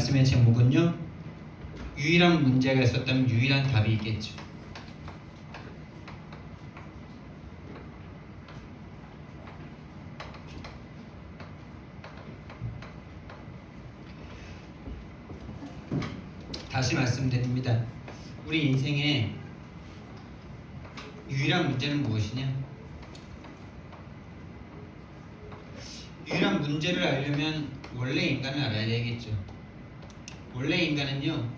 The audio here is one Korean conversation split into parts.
말씀의 제목은요, 유일한 문제가 있었다면 유일한 답이 있겠죠. 다시 말씀드립니다. 우리 인생의 유일한 문제는 무엇이냐? 유일한 문제를 알려면 원래 인간을 알아야 되겠죠. 원래 인간은요,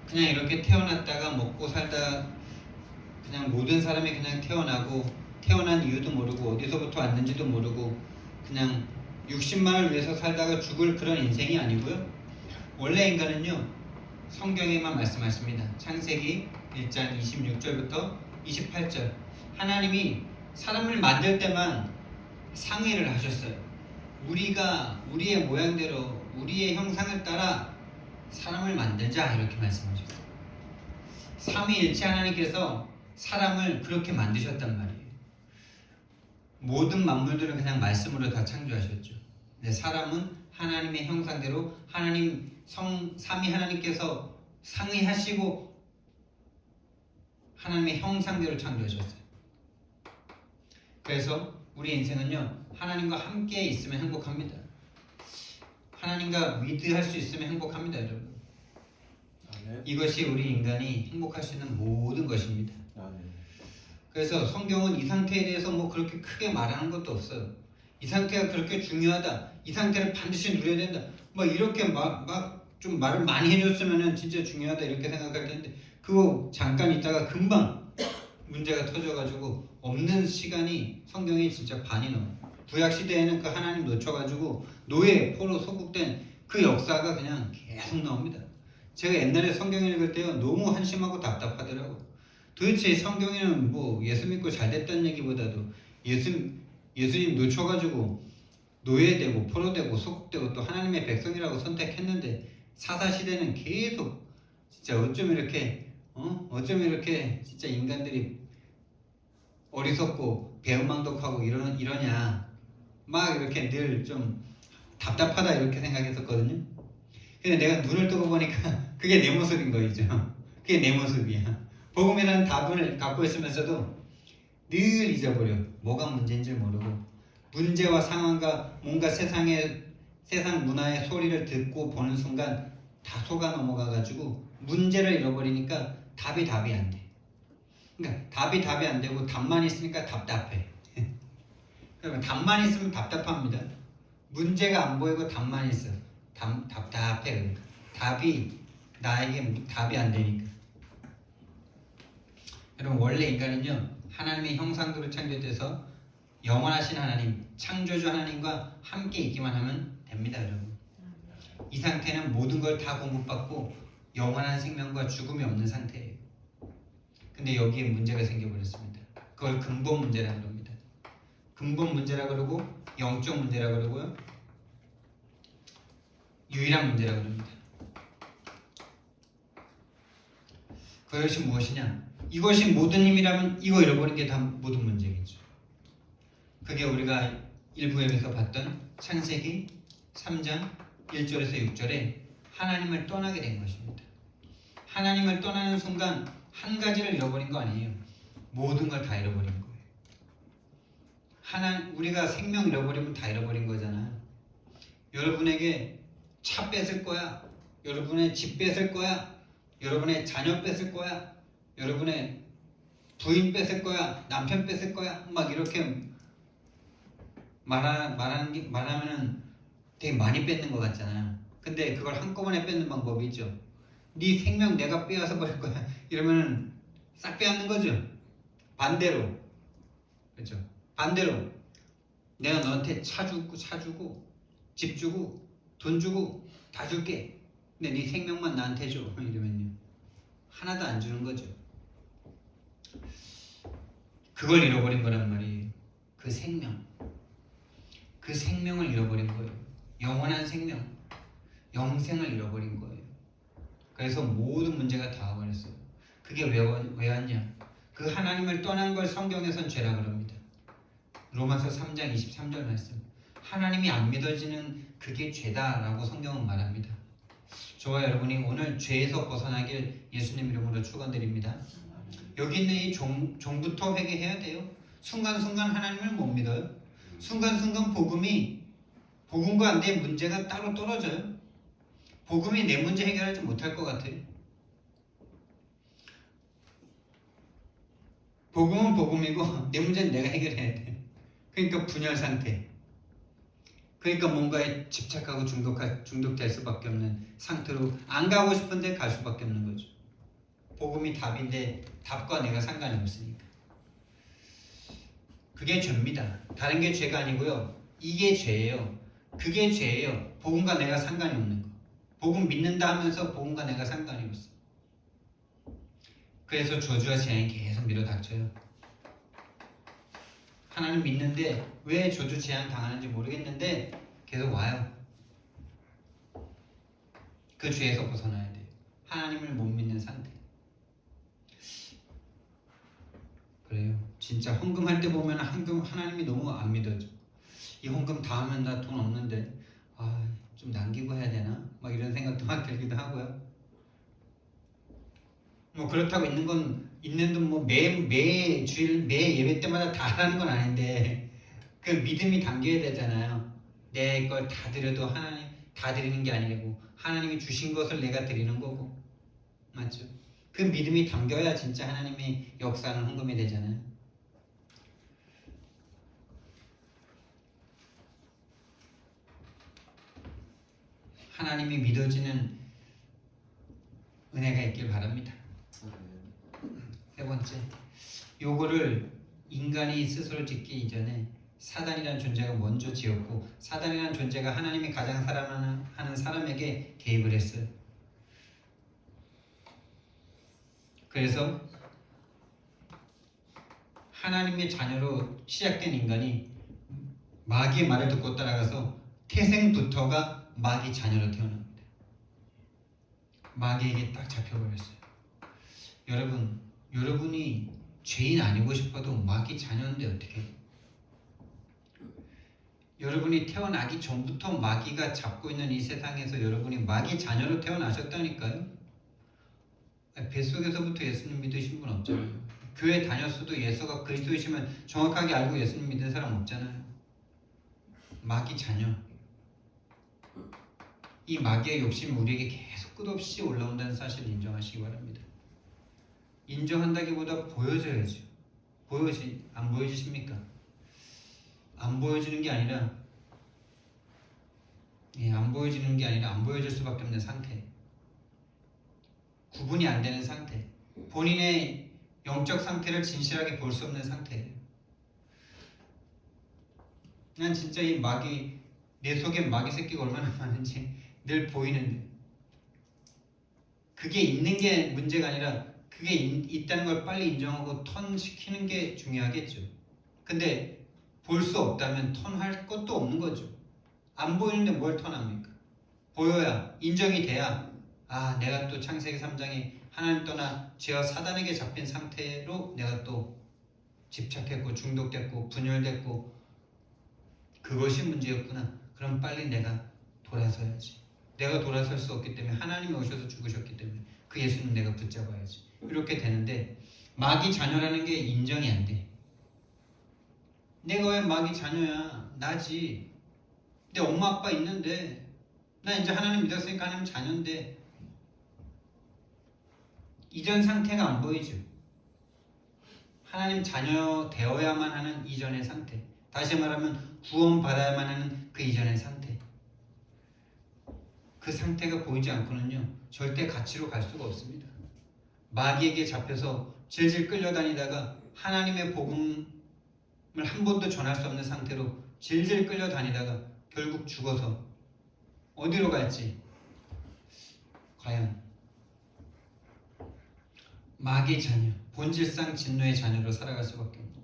그냥 이렇게 태어났다가 먹고 살다 그냥 모든 사람이 그냥 태어나고 태어난 이유도 모르고 어디서부터 왔는지도 모르고 그냥 60만을 위해서 살다가 죽을 그런 인생이 아니고요. 원래 인간은요, 성경에만 말씀하십니다. 창세기 1장 26절부터 28절. 하나님이 사람을 만들 때만 상의를 하셨어요. 우리가 우리의 모양대로 우리의 형상을 따라 사람을 만들자, 이렇게 말씀하셨어요. 삼위일체 하나님께서 사람을 그렇게 만드셨단 말이에요. 모든 만물들은 그냥 말씀으로 다 창조하셨죠. 근데 사람은 하나님의 형상대로 하나님 삼위 하나님께서 상의하시고 하나님의 형상대로 창조하셨어요. 그래서 우리 인생은요, 하나님과 함께 있으면 행복합니다. 하나님과 위드할 수 있으면 행복합니다, 여러분. 아멘. 이것이 우리 인간이 행복할 수 있는 모든 것입니다. 아멘. 그래서 성경은 이 상태에 대해서 뭐 그렇게 크게 말하는 것도 없어요. 이 상태가 그렇게 중요하다, 이 상태를 반드시 누려야 된다, 뭐 이렇게 막 좀 말을 많이 해줬으면 진짜 중요하다 이렇게 생각할 텐데, 그거 잠깐 있다가 금방 문제가 터져가지고 없는 시간이 성경이 진짜 반이 넘어요. 구약시대에는 그 하나님 놓쳐가지고 노예, 포로 소국된 그 역사가 그냥 계속 나옵니다. 제가 옛날에 성경 읽을 때요, 너무 한심하고 답답하더라고요. 도대체 성경에는 뭐 예수 믿고 잘 됐다는 얘기보다도 예수님 놓쳐가지고 노예되고 포로되고 소국되고 또 하나님의 백성이라고 선택했는데, 사사시대는 계속 진짜 어쩜 이렇게 진짜 인간들이 어리석고 배은망덕하고 이러냐, 막 이렇게 늘 좀 답답하다 이렇게 생각했었거든요. 근데 내가 눈을 뜨고 보니까 그게 내 모습인 거죠. 그게 내 모습이야. 복음이라는 답을 갖고 있으면서도 늘 잊어버려. 뭐가 문제인지 모르고 문제와 상황과 뭔가 세상 문화의 소리를 듣고 보는 순간 다 속아 넘어가가지고 문제를 잃어버리니까 답이 안 돼. 그러니까 답이 안 되고 답만 있으니까 답답해. 그러면 답만 있으면 답답합니다. 문제가 안 보이고 답만 있어. 답답해. 나에게 답이 안 되니까. 여러분, 원래 인간은요, 하나님의 형상대로 창조돼서 영원하신 하나님, 창조주 하나님과 함께 있기만 하면 됩니다, 여러분. 이 상태는 모든 걸 다 공급받고 영원한 생명과 죽음이 없는 상태예요. 근데 여기에 문제가 생겨버렸습니다. 그걸 근본 문제라고 합니다. 근본 문제라고 그러고 영적 문제라고 그러고요, 유일한 문제라고 합니다. 그것이 무엇이냐? 이것이 모든 힘이라면 이거 잃어버린 게 다 모든 문제겠죠. 그게 우리가 일부에서 봤던 창세기 3장 1절에서 6절에 하나님을 떠나게 된 것입니다. 하나님을 떠나는 순간 한 가지를 잃어버린 거 아니에요. 모든 걸 다 잃어버린 거예요. 우리가 생명 잃어버리면 다 잃어버린 거잖아요. 여러분에게 차 뺏을 거야, 여러분의 집 뺏을 거야, 여러분의 자녀 뺏을 거야, 여러분의 부인 뺏을 거야, 남편 뺏을 거야, 막 이렇게 말하면은 되게 많이 뺏는 것 같잖아요. 근데 그걸 한꺼번에 뺏는 방법이 있죠. 네 생명 내가 빼앗아 버릴 거야 이러면은 싹 빼앗는 거죠. 반대로, 그렇죠? 반대로 내가 너한테 차 주고 집 주고 돈 주고 다 줄게, 근데 네 생명만 나한테 줘, 이러면요, 하나도 안 주는 거죠. 그걸 잃어버린 거란 말이에요. 그 생명을 잃어버린 거예요. 영원한 생명, 영생을 잃어버린 거예요. 그래서 모든 문제가 다 와버렸어요. 그게 왜 왔냐? 그 하나님을 떠난 걸 성경에선 죄라고 합니다. 로마서 3장 23절 말씀. 하나님이 안 믿어지는 그게 죄다라고 성경은 말합니다. 저와 여러분이 오늘 죄에서 벗어나길 예수님 이름으로 축원드립니다. 여기 있는 이 종부터 회개해야 돼요. 순간순간 하나님을 못 믿어요. 순간순간 복음과 내 문제가 따로 떨어져요. 복음이 내 문제 해결하지 못할 것 같아요. 복음은 복음이고 내 문제는 내가 해결해야 돼. 그러니까 분열 상태. 그러니까 뭔가에 집착하고 중독될 수밖에 없는 상태로 안 가고 싶은데 갈 수밖에 없는 거죠. 복음이 답인데 답과 내가 상관이 없으니까. 그게 죄입니다. 다른 게 죄가 아니고요. 이게 죄예요. 그게 죄예요. 복음과 내가 상관이 없는 거. 복음 믿는다 하면서 복음과 내가 상관이 없어. 그래서 저주와 재앙이 계속 밀어닥쳐요. 하나님 믿는데 왜 저주 재앙 당하는지 모르겠는데 계속 와요. 그 죄에서 벗어나야 돼요. 하나님을 못 믿는 상태. 그래요. 진짜 헌금할 때 보면 하나님이 너무 안 믿어져. 이 헌금 다 하면 나 돈 없는데 좀 남기고 해야 되나? 막 이런 생각도 막 들기도 하고요. 뭐 그렇다고 있는 돈 뭐 매 주일 매 예배 때마다 다 하라는 건 아닌데 그 믿음이 담겨야 되잖아요. 내 걸 다 드려도 하나님 다 드리는 게 아니고 하나님이 주신 것을 내가 드리는 거고, 맞죠? 그 믿음이 담겨야 진짜 하나님의 역사는 헌금이 되잖아요. 하나님이 믿어지는 은혜가 있길 바랍니다. 세 번째, 요거를 인간이 스스로 짓기 이전에 사단이라는 존재가 먼저 지었고, 사단이라는 존재가 하나님이 가장 사랑하는 사람에게 개입을 했어요. 그래서 하나님의 자녀로 시작된 인간이 마귀의 말을 듣고 따라가서 태생부터가 마귀 자녀로 태어납니다. 마귀에게 딱 잡혀버렸어요. 여러분이 죄인 아니고 싶어도 마귀 자녀인데 어떻게? 여러분이 태어나기 전부터 마귀가 잡고 있는 이 세상에서 여러분이 마귀 자녀로 태어나셨다니까요. 뱃속에서부터 예수님 믿으신 분 없잖아요. 교회 다녔어도 예수가 그리스도이시면 정확하게 알고 예수님 믿는 사람 없잖아요. 마귀 자녀. 이 마귀의 욕심이 우리에게 계속 끝없이 올라온다는 사실을 인정하시기 바랍니다. 인정한다기보다 보여줘야죠. 안 보여지십니까? 안 보여지는 게 아니라 안 보여질 수밖에 없는 상태. 구분이 안 되는 상태. 본인의 영적 상태를 진실하게 볼 수 없는 상태예요. 난 진짜 이 마귀, 내 속에 마귀 새끼가 얼마나 많은지 늘 보이는데, 그게 있는 게 문제가 아니라 그게 있다는 걸 빨리 인정하고 턴시키는 게 중요하겠죠. 근데 볼 수 없다면 턴할 것도 없는 거죠. 안 보이는데 뭘 턴합니까? 보여야, 인정이 돼야 내가 또 창세기 3장에 하나님 떠나 죄와 사단에게 잡힌 상태로 내가 또 집착했고 중독됐고 분열됐고 그것이 문제였구나. 그럼 빨리 내가 돌아서야지. 내가 돌아설 수 없기 때문에 하나님이 오셔서 죽으셨기 때문에 그 예수님 내가 붙잡아야지. 이렇게 되는데 마귀 자녀라는 게 인정이 안 돼. 내가 왜 마귀 자녀야? 나지. 내 엄마 아빠 있는데 나 이제 하나님 믿었으니까 하나님 자녀인데 이전 상태가 안 보이죠. 하나님 자녀 되어야만 하는 이전의 상태. 다시 말하면 구원받아야만 하는 그 이전의 상태. 그 상태가 보이지 않고는요 절대 가치로 갈 수가 없습니다. 마귀에게 잡혀서 질질 끌려다니다가 하나님의 복음을 한 번도 전할 수 없는 상태로 질질 끌려다니다가 결국 죽어서 어디로 갈지, 과연 마귀의 자녀, 본질상 진노의 자녀로 살아갈 수밖에 없는,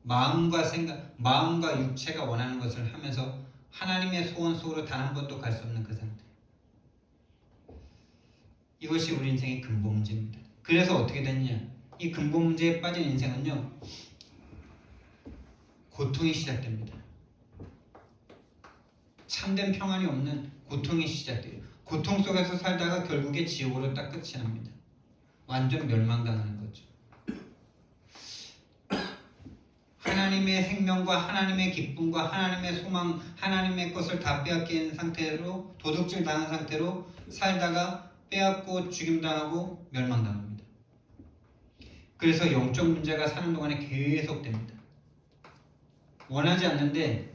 마음과 육체가 원하는 것을 하면서 하나님의 소원 속으로 단 한 번도 갈 수 없는 그 상태. 이것이 우리 인생의 근본 문제입니다. 그래서 어떻게 됐냐? 이 근본 문제에 빠진 인생은요 고통이 시작됩니다. 참된 평안이 없는 고통이 시작돼요. 고통 속에서 살다가 결국에 지옥으로 딱 끝이 납니다. 완전 멸망당하는 거죠. 하나님의 생명과 하나님의 기쁨과 하나님의 소망, 하나님의 것을 다 빼앗긴 상태로 도둑질 당한 상태로 살다가 빼앗고 죽임당하고 멸망당합니다. 그래서 영적 문제가 사는 동안에 계속됩니다. 원하지 않는데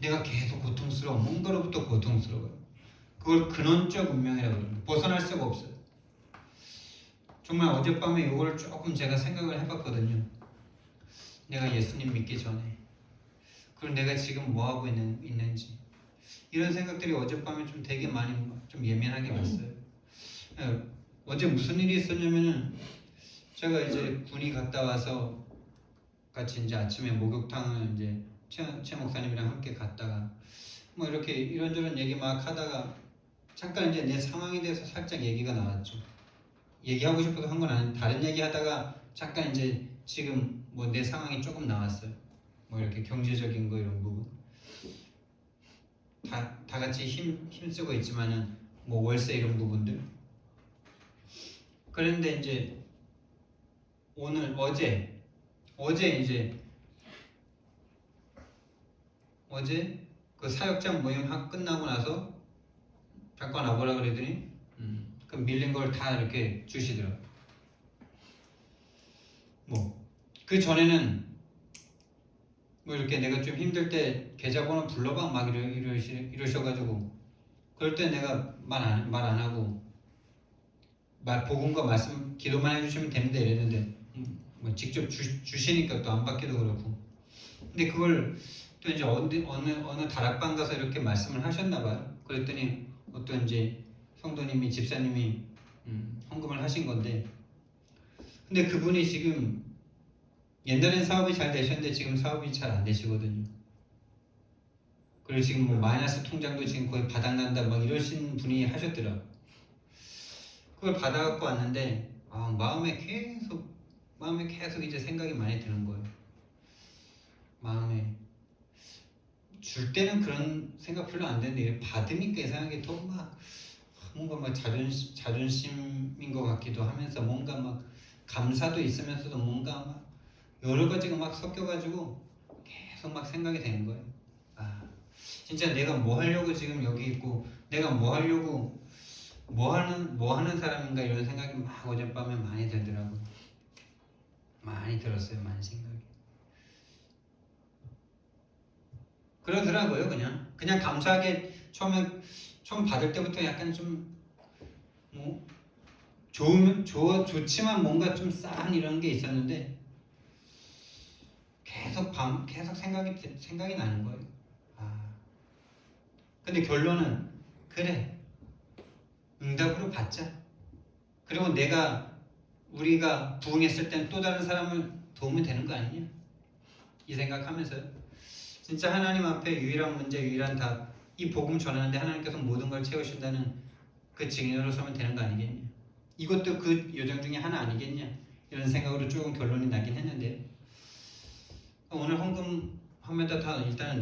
내가 계속 고통스러워. 뭔가로부터 고통스러워요. 그걸 근원적 운명이라고 합니다. 벗어날 수가 없어요. 정말 어젯밤에 이걸 조금 제가 생각을 해봤거든요. 내가 예수님 믿기 전에 그럼 내가 지금 뭐하고 있는지 이런 생각들이 어젯밤에 좀 되게 많이 좀 예민하게 왔어요. 어제 무슨 일이 있었냐면은 제가 이제 군이 갔다 와서 같이 이제 아침에 목욕탕을 이제 최 목사님이랑 함께 갔다가 뭐 이렇게 이런저런 얘기 막 하다가 잠깐 이제 내 상황에 대해서 살짝 얘기가 나왔죠. 얘기하고 싶어서 한 건 아닌데 다른 얘기 하다가 잠깐 이제 지금 뭐 내 상황이 조금 나왔어요. 뭐 이렇게 경제적인 거 이런 부분 다 같이 힘쓰고 있지만은 뭐 월세 이런 부분들. 그런데 이제 어제 그 사역장 모임 끝나고 나서 잠깐 와보라 그러더니 그 밀린 걸 다 이렇게 주시더라고. 뭐 그 전에는 뭐 이렇게 내가 좀 힘들 때 계좌번호 불러봐 막 이러셔가지고 그럴 때 내가 말 안 하고 복음과 말씀 기도만 해주시면 됩니다 이랬는데 뭐 직접 주시니까 또 안 받기도 그렇고. 근데 그걸 또 이제 어느 다락방 가서 이렇게 말씀을 하셨나 봐요. 그랬더니 어떤 이제 성도님이 집사님이 헌금을 하신 건데, 근데 그분이 지금 옛날엔 사업이 잘 되셨는데 지금 사업이 잘 안 되시거든요. 그리고 지금 뭐 마이너스 통장도 지금 거의 바닥난다 막 이러신 분이 하셨더라. 그걸 받아갖고 왔는데 마음에 계속 이제 생각이 많이 드는 거예요. 마음에 줄 때는 그런 생각 별로 안 드는데 받으니까 이상하게 더 뭔가 막 자존심인 것 같기도 하면서 뭔가 막 감사도 있으면서도 뭔가 막 여러 가지가 막 섞여가지고 계속 막 생각이 되는 거예요. 진짜 내가 뭐 하려고 지금 여기 있고 내가 뭐 하려고 뭐 하는 사람인가 이런 생각이 막 어젯밤에 많이 들더라고요. 많이 들었어요. 많이 생각이. 그러더라고요. 그냥 감사하게 처음 받을 때부터 약간 좀 뭐 좋지만 뭔가 좀 싸한 이런 게 있었는데 계속 생각이 나는 거예요. 근데 결론은 그래 응답으로 받자. 그리고 우리가 부응했을 땐 또 다른 사람을 도우면 되는 거 아니냐 이 생각하면서요. 진짜 하나님 앞에 유일한 문제, 유일한 답, 이 복음 전하는데 하나님께서 모든 걸 채우신다는 그 증인으로 서면 되는 거 아니겠냐. 이것도 그 요정 중에 하나 아니겠냐 이런 생각으로 조금 결론이 나긴 했는데 오늘 헌금 화면에다 다 일단은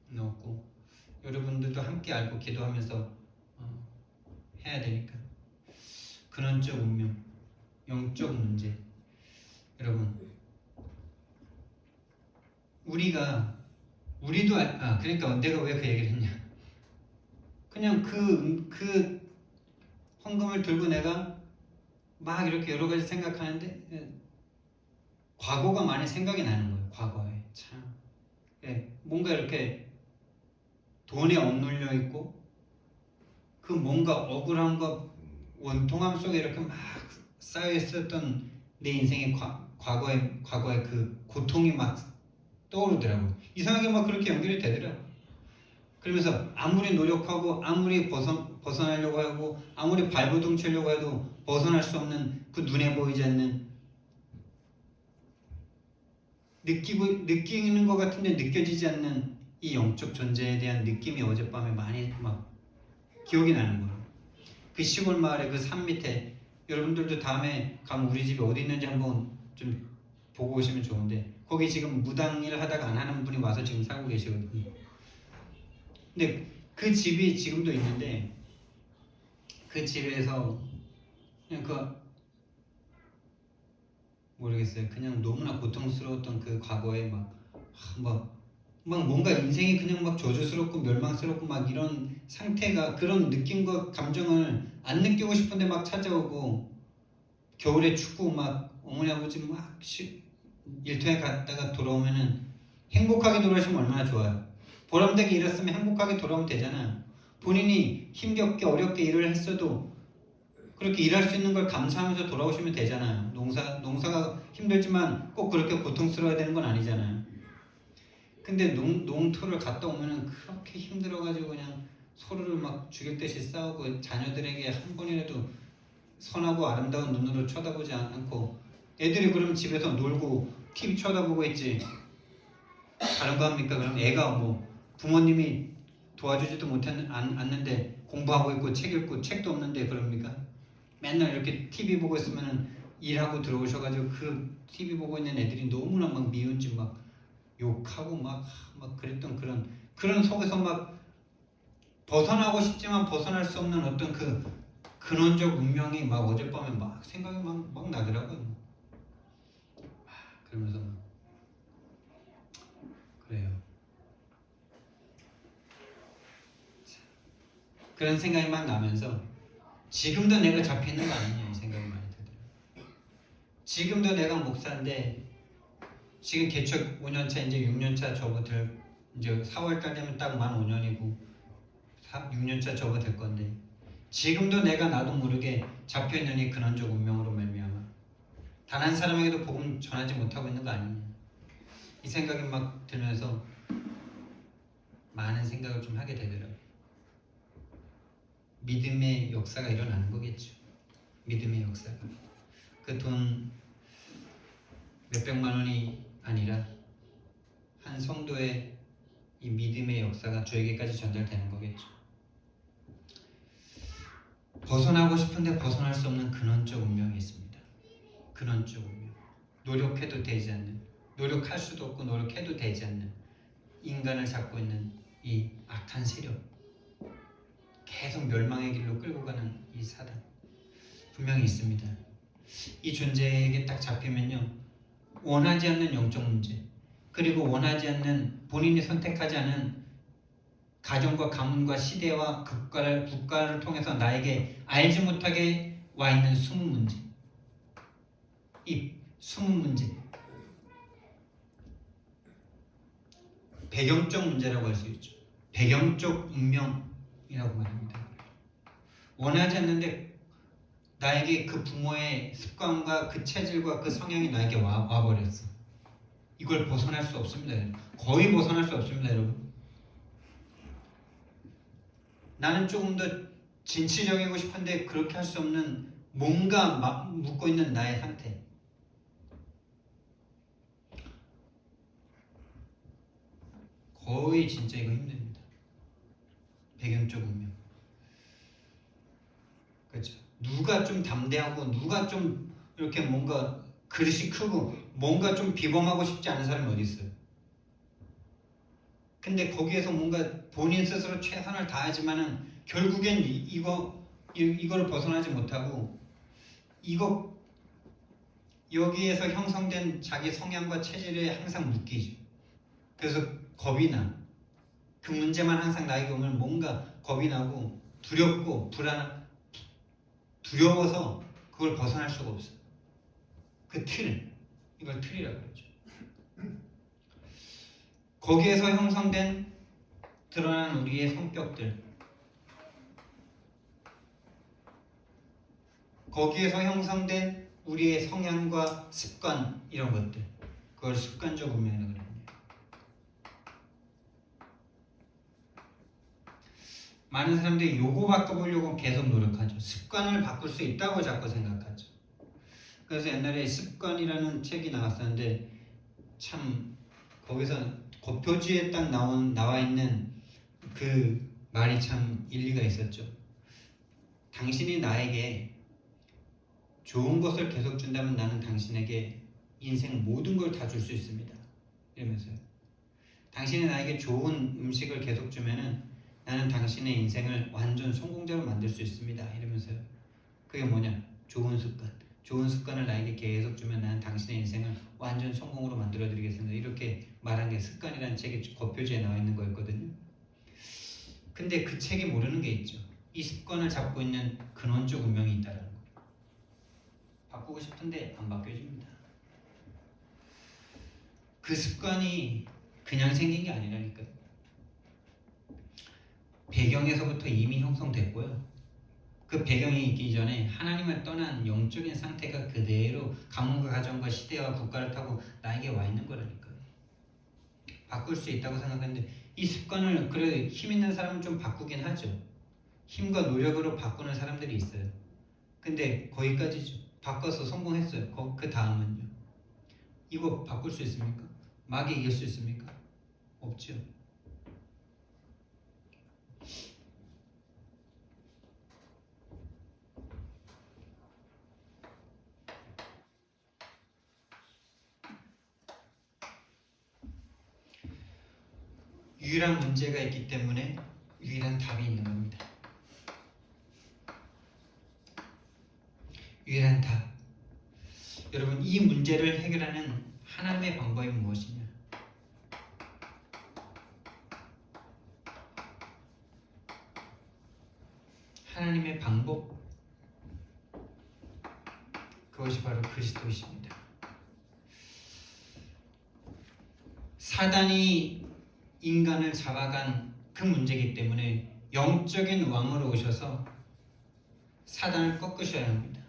넣었고 여러분들도 함께 알고 기도하면서 해야 되니까. 근원적 운명, 영적 문제. 여러분 우리도 그러니까 내가 왜 그 얘기를 했냐. 그냥 그 헌금을 들고 내가 막 이렇게 여러 가지 생각하는데 과거가 많이 생각이 나는 거예요. 과거에 참 뭔가 이렇게 돈에 억눌려 있고 그 뭔가 억울함과 원통함 속에 이렇게 막 쌓여 있었던 내 인생의 과거의 그 고통이 막 떠오르더라고요. 이상하게 막 그렇게 연결이 되더라고요. 그러면서 아무리 노력하고 아무리 벗어나려고 하고 아무리 발버둥 치려고 해도 벗어날 수 없는 그 눈에 보이지 않는 느끼는 것 같은데 느껴지지 않는 이 영적 존재에 대한 느낌이 어젯밤에 많이 막 기억이 나는 거예요. 그 시골 마을의 그 산 밑에 여러분들도 다음에 가면 우리 집이 어디 있는지 한번 좀 보고 오시면 좋은데 거기 지금 무당일 하다가 안 하는 분이 와서 지금 살고 계시거든요. 근데 그 집이 지금도 있는데 그 집에서 그냥 모르겠어요. 그냥 너무나 고통스러웠던 그 과거에 막 뭔가 인생이 그냥 막 저주스럽고 멸망스럽고 막 이런 상태가, 그런 느낌과 감정을 안 느끼고 싶은데 막 찾아오고, 겨울에 춥고 막 어머니 아버지 막 일터에 갔다가 돌아오면은 행복하게 돌아오시면 얼마나 좋아요. 보람되게 일했으면 행복하게 돌아오면 되잖아요. 본인이 힘겹게 어렵게 일을 했어도 그렇게 일할 수 있는 걸 감사하면서 돌아오시면 되잖아요. 농사가 힘들지만 꼭 그렇게 고통스러워야 되는 건 아니잖아요. 근데 농토를 갔다 오면은 그렇게 힘들어가지고 그냥 서로를 막 죽일 듯이 싸우고, 자녀들에게 한 번이라도 선하고 아름다운 눈으로 쳐다보지 않고, 애들이 그럼 집에서 놀고 TV 쳐다보고 있지 다른 거 합니까? 그럼 애가 뭐 부모님이 도와주지도 않는데 공부하고 있고 책 읽고 책도 없는데 그럽니까? 맨날 이렇게 TV 보고 있으면 일하고 들어오셔가지고 그 TV 보고 있는 애들이 너무나 막 미운지 막 욕하고 막 그랬던 그런 속에서 막 벗어나고 싶지만 벗어날 수 없는 어떤 그 근원적 운명이 막 어젯밤에 막 생각이 막 나더라고요. 그러면서 그래요. 그런 생각이 막 나면서 지금도 내가 잡혀있는 거 아니냐 이 생각이 많이 들더라고요. 지금도 내가 목사인데, 지금 개척 5년차 이제 6년차 접어들, 이제 4월달 되면 딱 만 5년이고 6년차 접어들 건데, 지금도 내가 나도 모르게 잡혀있느니 근원적 운명으로 말미암아 단 한 사람에게도 복음 전하지 못하고 있는 거 아니냐 이 생각이 막 들면서 많은 생각을 좀 하게 되더라고요. 믿음의 역사가 일어나는 거겠죠. 믿음의 역사가. 그 돈 몇백만 원이 아니라 한 성도의 이 믿음의 역사가 저에게까지 전달되는 거겠죠. 벗어나고 싶은데 벗어날 수 없는 근원적 운명이 있습니다. 근원적 운명. 노력해도 되지 않는, 노력할 수도 없고 노력해도 되지 않는 인간을 잡고 있는 이 악한 세력, 계속 멸망의 길로 끌고 가는 이 사단 분명히 있습니다. 이 존재에게 딱 잡히면요, 원하지 않는 영적 문제, 그리고 원하지 않는, 본인이 선택하지 않은 가정과 가문과 시대와 국가를 통해서 나에게 알지 못하게 와 있는 숨은 문제, 이 숨은 문제, 배경적 문제라고 할 수 있죠. 배경적 운명이라고 말합니다. 원하지 않는데 나에게 그 부모의 습관과 그 체질과 그 성향이 나에게 와버렸어. 이걸 벗어날 수 없습니다. 거의 벗어날 수 없습니다, 여러분. 나는 조금 더 진취적이고 싶은데 그렇게 할 수 없는 뭔가 묶고 있는 나의 상태. 거의 진짜 이거 힘듭니다. 배경적 운명. 그렇죠. 누가 좀 담대하고 누가 좀 이렇게 뭔가 그릇이 크고 뭔가 좀 비범하고 싶지 않은 사람이 어디 있어요? 근데 거기에서 뭔가 본인 스스로 최선을 다하지만은 결국엔 이거를 벗어나지 못하고 여기에서 형성된 자기 성향과 체질에 항상 묶이죠. 그래서 겁이 나. 그 문제만 항상 나에게 오면 뭔가 겁이 나고 두렵고 두려워서 그걸 벗어날 수가 없어요. 그 이걸 틀이라고 그러죠. 거기에서 형성된 드러난 우리의 성격들, 거기에서 형성된 우리의 성향과 습관, 이런 것들, 그걸 습관적 운명이라고 합니다. 많은 사람들이 요거 바꿔보려고 계속 노력하죠. 습관을 바꿀 수 있다고 자꾸 생각하죠. 그래서 옛날에 습관이라는 책이 나왔었는데, 참 거기서 겉표지에 딱 나와 있는 그 말이 참 일리가 있었죠. 당신이 나에게 좋은 것을 계속 준다면 나는 당신에게 인생 모든 걸 다 줄 수 있습니다. 이러면서요. 당신이 나에게 좋은 음식을 계속 주면은 나는 당신의 인생을 완전 성공자로 만들 수 있습니다. 이러면서요. 그게 뭐냐? 좋은 습관. 좋은 습관을 나에게 계속 주면 나는 당신의 인생을 완전 성공으로 만들어 드리겠습니다. 이렇게 말한 게 습관이라는 책의 겉표지에 나와 있는 거였거든요. 근데 그 책이 모르는 게 있죠. 이 습관을 잡고 있는 근원적 운명이 있다는 거. 바꾸고 싶은데 안 바뀌어집니다. 그 습관이 그냥 생긴 게 아니라니까요. 배경에서부터 이미 형성됐고요. 그 배경이 있기 전에 하나님을 떠난 영적인 상태가 그대로 가문과 가정과 시대와 국가를 타고 나에게 와 있는 거라니까요. 바꿀 수 있다고 생각하는데 이 습관을 그래 힘 있는 사람은 좀 바꾸긴 하죠. 힘과 노력으로 바꾸는 사람들이 있어요. 근데 거기까지죠. 바꿔서 성공했어요. 그 다음은요. 이거 바꿀 수 있습니까? 마귀 이길 수 있습니까? 없죠. 유일한 문제가 있기 때문에 유일한 답이 있는 겁니다. 유일한 답. 여러분, 이 문제를 해결하는 하나님의 방법이 무엇이냐? 하나님의 방법, 그것이 바로 그리스도이십니다. 사단이 인간을 잡아간 그 문제이기 때문에 영적인 왕으로 오셔서 사단을 꺾으셔야 합니다.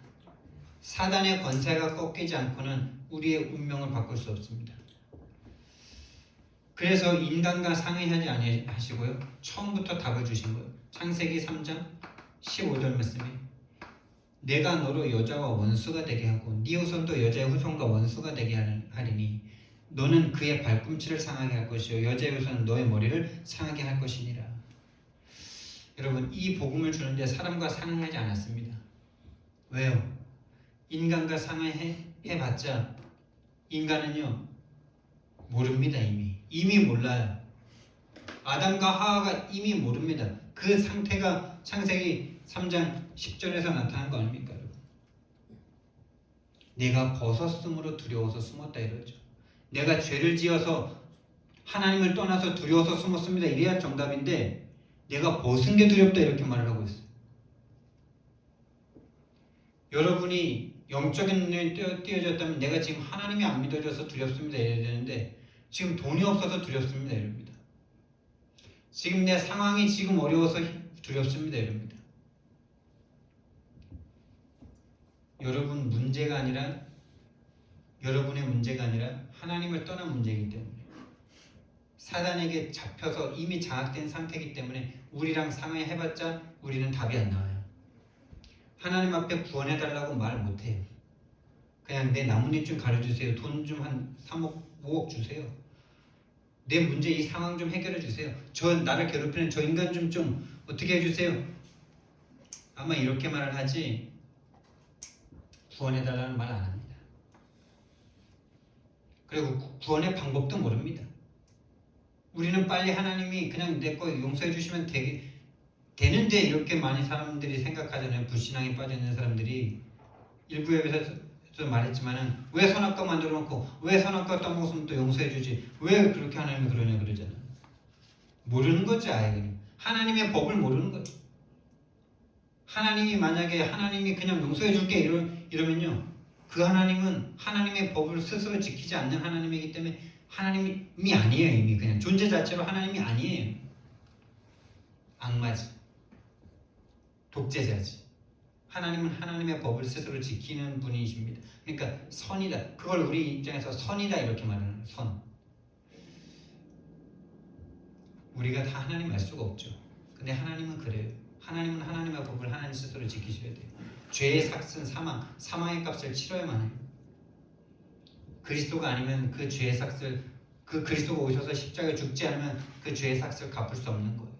사단의 권세가 꺾이지 않고는 우리의 운명을 바꿀 수 없습니다. 그래서 인간과 상의하지 아니하시고요. 처음부터 답을 주신 거예요. 창세기 3장 15절 말씀에 내가 너로 여자와 원수가 되게 하고 네 후손도 여자의 후손과 원수가 되게 하리니 너는 그의 발꿈치를 상하게 할 것이요 여자의 후손은 너의 머리를 상하게 할 것이니라. 여러분, 이 복음을 주는데 사람과 상의하지 않았습니다. 왜요? 인간과 상의해봤자 인간은요 모릅니다. 이미 몰라요. 아담과 하와가 이미 모릅니다. 그 상태가 창세기 3장 10절에서 나타난 거 아닙니까? 여러분? 내가 벗었으므로 두려워서 숨었다 이러죠. 내가 죄를 지어서 하나님을 떠나서 두려워서 숨었습니다. 이래야 정답인데 내가 벗은 게 두렵다 이렇게 말을 하고 있어요. 여러분이 영적인 눈이 띄어졌다면 내가 지금 하나님이 안 믿어져서 두렵습니다 이래야 되는데 지금 돈이 없어서 두렵습니다 이럽니다. 지금 내 상황이 지금 어려워서 두렵습니다 이럽니다. 여러분의 문제가 아니라 하나님을 떠난 문제이기 때문에 사단에게 잡혀서 이미 장악된 상태이기 때문에 우리랑 상의해봤자 우리는 답이 안 나와요. 하나님 앞에 구원해달라고 말 못해요. 그냥 내 나뭇잎 좀 가려주세요. 돈 좀 한 3억 5억 주세요. 내 문제 이 상황 좀 해결해 주세요. 나를 괴롭히는 저 인간 좀 어떻게 해주세요. 아마 이렇게 말을 하지 구원해달라는 말 안 합니다. 그리고 구원의 방법도 모릅니다. 우리는 빨리 하나님이 그냥 내 거 용서해 주시면 되는데 이렇게 많이 사람들이 생각하잖아요. 불신앙에 빠져있는 사람들이 일부 예배에서 말했지만은 왜 선악과 만들어 놓고 왜 선악과 떠먹었으면 또 용서해 주지 왜 그렇게 하나님이 그러냐 그러잖아요. 모르는 거지 아예 그냥. 하나님의 법을 모르는 거죠. 하나님이 만약에 하나님이 그냥 용서해 줄게 이러면요 그 하나님은 하나님의 법을 스스로 지키지 않는 하나님이기 때문에 하나님이 아니에요. 이미 그냥 존재 자체로 하나님이 아니에요. 악마지, 독재자지. 하나님은 하나님의 법을 스스로 지키는 분이십니다. 그러니까 선이다. 그걸 우리 입장에서 선이다 이렇게 말하는 거예요. 선. 우리가 다 하나님 알 수가 없죠. 근데 하나님은 그래요. 하나님은 하나님의 법을 하나님 스스로 지키셔야 돼요. 죄의 삭은 사망의 값을 치러야만 해요. 그리스도가 아니면 그 죄의 삭을 그리스도가 오셔서 십자가에 죽지 않으면 그 죄의 삭을 갚을 수 없는 거예요.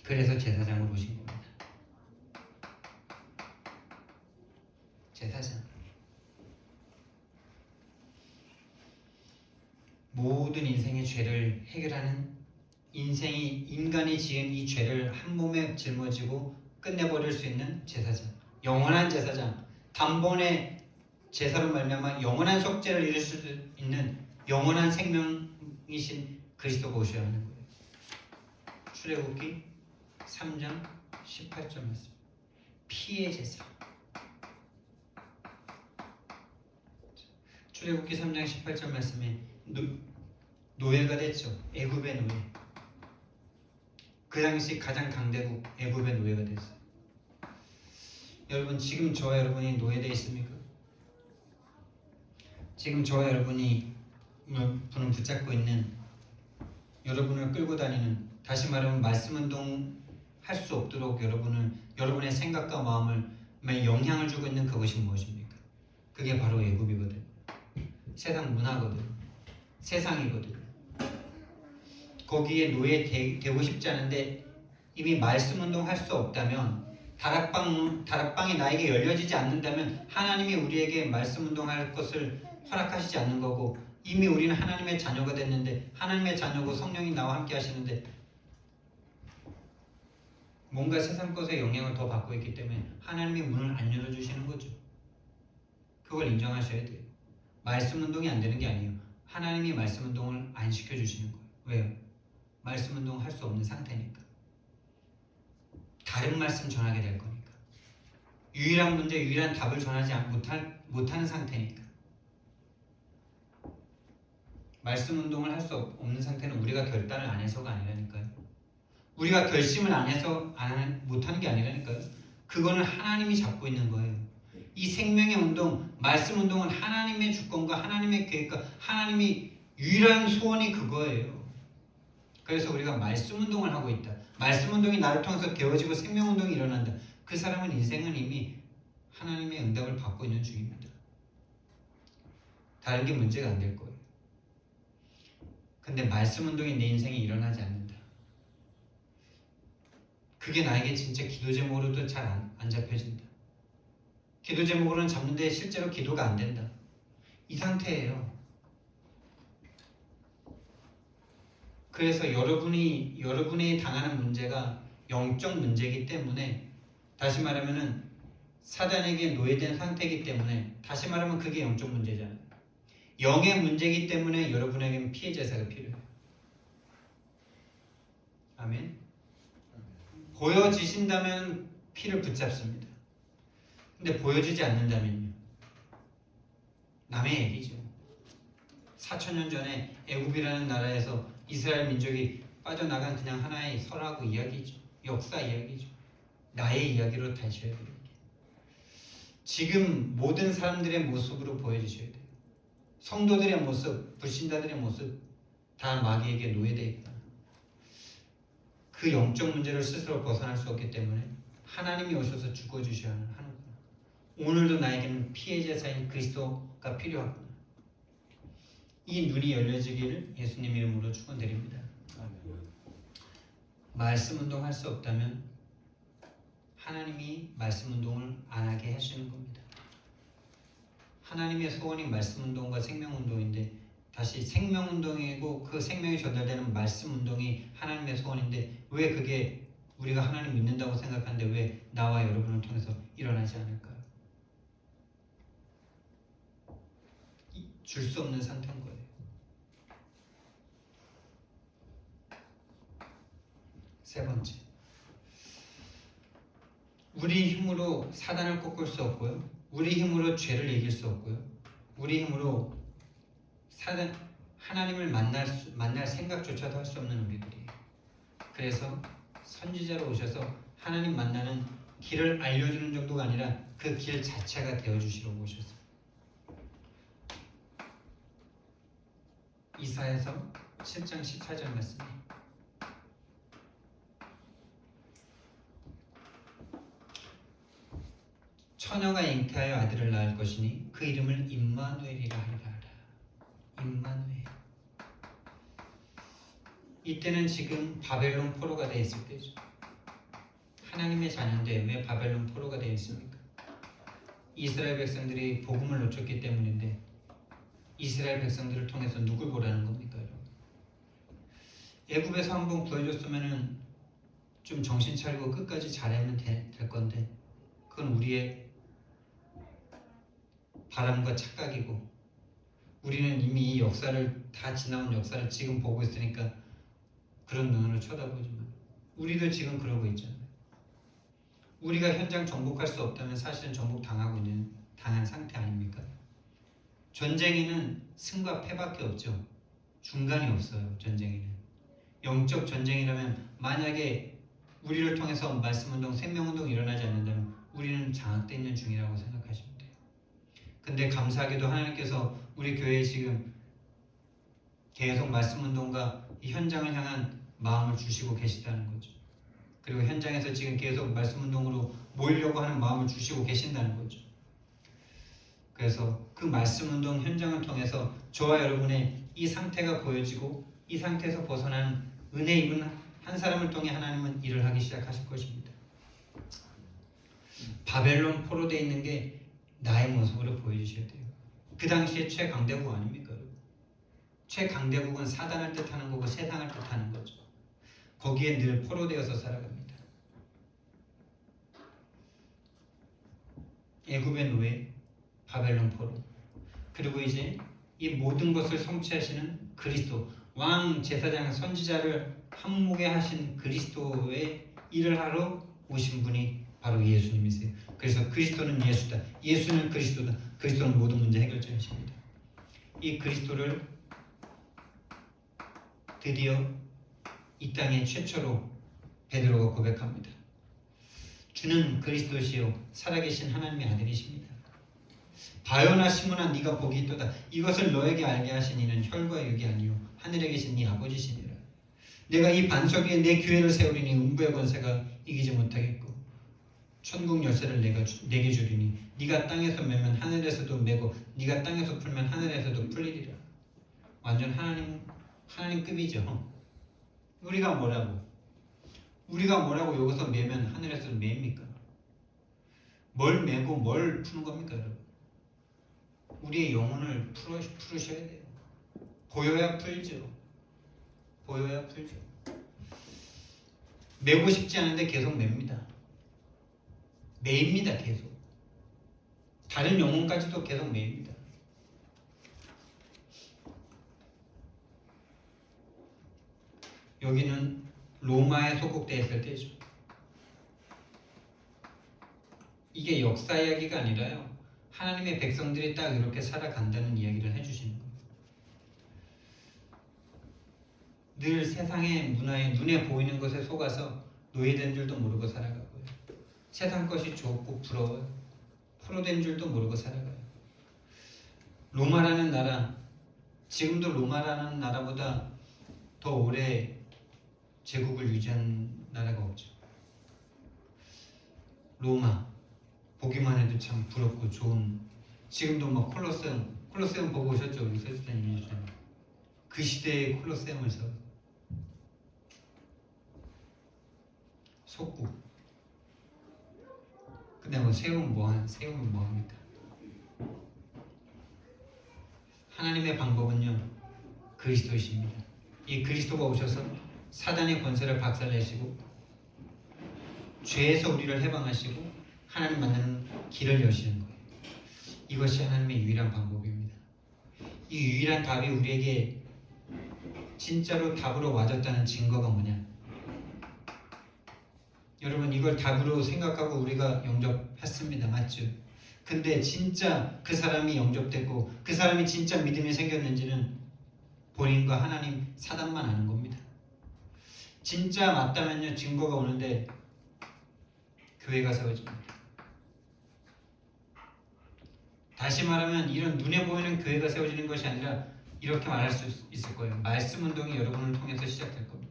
그래서 제사장으로 오신 겁니다. 제사장. 모든 인생의 인생의 죄를 해결하는 인간이 지은 이 죄를 한 몸에 짊어지고 끝내버릴 수 있는 제사장, 영원한 제사장, 단번에 제사로 말미암아 영원한 속죄를 이룰 수 있는 영원한 생명이신 그리스도가 오셔야 하는 거예요. 출애굽기 3장 18절 말씀. 피의 제사. 출애굽기 3장 18절 말씀에 노예가 됐죠. 애굽의 노예. 그 당시 가장 강대국 애굽의 노예가 됐어요. 여러분, 지금 저와 여러분이 노예되어 있습니까? 지금 저와 여러분이 분을 붙잡고 있는, 여러분을 끌고 다니는, 다시 말하면 말씀운동 할 수 없도록 여러분의 생각과 마음을 영향을 주고 있는 그것이 무엇입니까? 그게 바로 애굽이거든. 세상 문화거든. 세상이거든. 거기에 노예되고 싶지 않은데 이미 말씀운동 할 수 없다면, 다락방이 나에게 열려지지 않는다면 하나님이 우리에게 말씀운동할 것을 허락하시지 않는 거고, 이미 우리는 하나님의 자녀가 됐는데, 하나님의 자녀고 성령이 나와 함께 하시는데 뭔가 세상 것에 영향을 더 받고 있기 때문에 하나님이 문을 안 열어주시는 거죠. 그걸 인정하셔야 돼요. 말씀운동이 안 되는 게 아니에요. 하나님이 말씀운동을 안 시켜주시는 거예요. 왜요? 말씀운동 할 수 없는 상태니까. 다른 말씀 전하게 될 거니까. 유일한 문제, 유일한 답을 전하지 못하는 상태니까. 말씀 운동을 할 수 없는 상태는 우리가 결단을 안 해서가 아니라니까요. 우리가 결심을 안 해서 못하는 게 아니라니까요. 그거는 하나님이 잡고 있는 거예요. 이 생명의 운동, 말씀 운동은 하나님의 주권과 하나님의 계획과 하나님이 유일한 소원이 그거예요. 그래서 우리가 말씀 운동을 하고 있다. 말씀 운동이 나를 통해서 되어지고 생명 운동이 일어난다. 그 사람은 인생은 이미 하나님의 응답을 받고 있는 중입니다. 다른 게 문제가 안 될 거예요. 근데 말씀 운동이 내 인생에 일어나지 않는다. 그게 나에게 진짜 기도 제목으로도 잘 안 잡혀진다. 기도 제목으로는 잡는데 실제로 기도가 안 된다. 이 상태예요. 그래서 여러분이 당하는 문제가 영적 문제이기 때문에, 다시 말하면은 사단에게 노예된 상태이기 때문에, 다시 말하면 그게 영적 문제잖아요. 영의 문제이기 때문에 여러분에게는 피해 제사가 필요해요. 아멘. 보여지신다면 피를 붙잡습니다. 근데 보여지지 않는다면요? 남의 얘기죠. 4,000년 전에 애굽이라는 나라에서 이스라엘 민족이 빠져나간 그냥 하나의 설하고 이야기죠. 역사 이야기죠. 나의 이야기로 다셔야 돼요. 지금 모든 사람들의 모습으로 보여주셔야 돼요. 성도들의 모습, 불신자들의 모습 다 마귀에게 노예되어 있다. 그 영적 문제를 스스로 벗어날 수 없기 때문에 하나님이 오셔서 죽어주셔야 하는구나. 오늘도 나에게는 피해 제사인 그리스도가 필요하구나. 이 눈이 열려지기를 예수님 이름으로 축원드립니다. 말씀 운동할 수 없다면 하나님이 말씀 운동을 안 하게 하시는 겁니다. 하나님의 소원이 말씀 운동과 생명 운동인데, 다시 생명 운동이고 그 생명이 전달되는 말씀 운동이 하나님의 소원인데, 왜 그게 우리가 하나님 믿는다고 생각하는데 왜 나와 여러분을 통해서 일어나지 않을까요? 줄 수 없는 상태인 거예요. 세 번째, 우리 힘으로 사단을 꺾을 수 없고요, 우리 힘으로 죄를 이길 수 없고요, 우리 힘으로 하나님을 만날 생각조차도 할 수 없는 우리들이에요. 그래서 선지자로 오셔서 하나님 만나는 길을 알려주는 정도가 아니라 그 길 자체가 되어주시려고 오셨어요. 이사야서 7장 14절 말씀. 처녀가 잉태하여 아들을 낳을 것이니 그 이름을 임마누엘이라 하리라. 임마누엘. 이때는 지금 바벨론 포로가 되어 있을 때죠. 하나님의 자녀인데 왜 바벨론 포로가 되어 있습니까? 이스라엘 백성들이 복음을 놓쳤기 때문인데, 이스라엘 백성들을 통해서 누굴 보라는 겁니까, 여러분? 애굽에서 한번 구해줬으면은 좀 정신 차리고 끝까지 잘하면 될 건데 그건 우리의 바람과 착각이고 우리는 이미 이 역사를 다 지나온 역사를 지금 보고 있으니까 그런 눈으로 쳐다보지만 우리도 지금 그러고 있잖아요. 우리가 현장 정복할 수 없다면 사실은 당한 상태 아닙니까? 전쟁에는 승과 패밖에 없죠. 중간이 없어요. 전쟁에는 영적 전쟁이라면 만약에 우리를 통해서 말씀운동, 생명운동 일어나지 않는다면 우리는 장악되어 있는 중이라고 생각하시면 돼요. 근데 감사하게도 하나님께서 우리 교회에 지금 계속 말씀운동과 이 현장을 향한 마음을 주시고 계시다는 거죠. 그리고 현장에서 지금 계속 말씀운동으로 모이려고 하는 마음을 주시고 계신다는 거죠. 그래서 그 말씀운동 현장을 통해서 저와 여러분의 이 상태가 보여지고 이 상태에서 벗어난 은혜 입은 한 사람을 통해 하나님은 일을 하기 시작하실 것입니다. 바벨론 포로되어 있는 게 나의 모습으로 보여주셔야 돼요. 그 당시에 최강대국 아닙니까? 최강대국은 사단을 뜻하는 거고 세상을 뜻하는 거죠. 거기에 늘 포로되어서 살아갑니다. 애굽의 노예, 바벨론 포로, 그리고 이제 이 모든 것을 성취하시는 그리스도, 왕, 제사장, 선지자를 한몫에 하신 그리스도의 일을 하러 오신 분이 바로 예수님이세요. 그래서 그리스도는 예수다, 예수는 그리스도다, 그리스도는 모든 문제 해결자이십니다. 이 그리스도를 드디어 이 땅에 최초로 베드로가 고백합니다. 주는 그리스도시요 살아계신 하나님의 아들이십니다. 바요나 시므나 네가 복이 있도다. 이것을 너에게 알게 하신 이는 혈과 육이 아니요 하늘에 계신 네 아버지시니라. 내가 이 반석 위에 내 교회를 세우리니 음부의 권세가 이기지 못하겠고 천국 열쇠를 내게 주리니 네가 땅에서 매면 하늘에서도 매고 네가 땅에서 풀면 하늘에서도 풀리리라. 완전 하나님급이죠. 우리가 뭐라고 여기서 매면 하늘에서 매입니까? 뭘 매고 뭘 푸는 겁니까, 여러분? 우리의 영혼을 풀으셔야 돼요. 보여야 풀죠. 매고 싶지 않은데 계속 맵니다. 매입니다, 계속. 다른 영혼까지도 계속 매입니다. 여기는 로마에 소속되어 있을 때죠. 이게 역사 이야기가 아니라요, 하나님의 백성들이 딱 이렇게 살아간다는 이야기를 해주시는 거예요. 늘 세상의 문화에 눈에 보이는 것에 속아서 노예된 줄도 모르고 살아가고요. 세상 것이 좋고 부러워요. 포로된 줄도 모르고 살아가요. 로마라는 나라, 지금도 로마라는 나라보다 더 오래 제국을 유지한 나라가 없죠. 로마 보기만 해도 참 부럽고 좋은, 지금도 막 콜로세움 보고 오셨죠? 우리 세수장님이. 그 시대의 콜로세움에서 속국. 근데 뭐 세우면 뭐합니까? 하나님의 방법은요, 그리스도이십니다. 이 그리스도가 오셔서 사단의 권세를 박살내시고 죄에서 우리를 해방하시고 하나님 만나는 길을 여시는 거예요. 이것이 하나님의 유일한 방법입니다. 이 유일한 답이 우리에게 진짜로 답으로 와줬다는 증거가 뭐냐? 여러분, 이걸 답으로 생각하고 우리가 영접했습니다. 맞죠? 근데 진짜 그 사람이 영접됐고 그 사람이 진짜 믿음이 생겼는지는 본인과 하나님, 사단만 아는 겁니다. 진짜 맞다면요, 증거가 오는데 교회가 세워집니다. 다시 말하면 이런 눈에 보이는 교회가 세워지는 것이 아니라 이렇게 말할 수 있을 거예요. 말씀 운동이 여러분을 통해서 시작될 겁니다.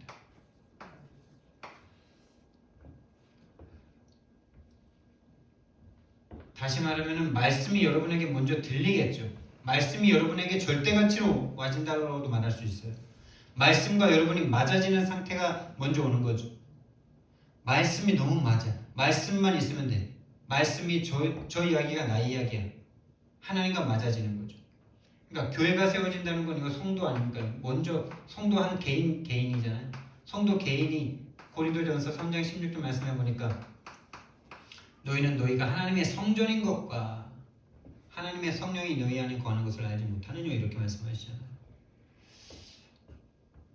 다시 말하면 말씀이 여러분에게 먼저 들리겠죠. 말씀이 여러분에게 절대가치로 와진다고도 말할 수 있어요. 말씀과 여러분이 맞아지는 상태가 먼저 오는 거죠. 말씀이 너무 맞아. 말씀만 있으면 돼. 말씀이 저 이야기가 나의 이야기야. 하나님과 맞아지는 거죠. 그러니까 교회가 세워진다는 건 이거 성도 아닙니까? 먼저 성도 한 개인이잖아요. 성도 개인이 고린도전서 3장 16절 말씀해 보니까 너희는 너희가 하나님의 성전인 것과 하나님의 성령이 너희 안에 거하는 것을 알지 못하느냐 이렇게 말씀하시잖아요.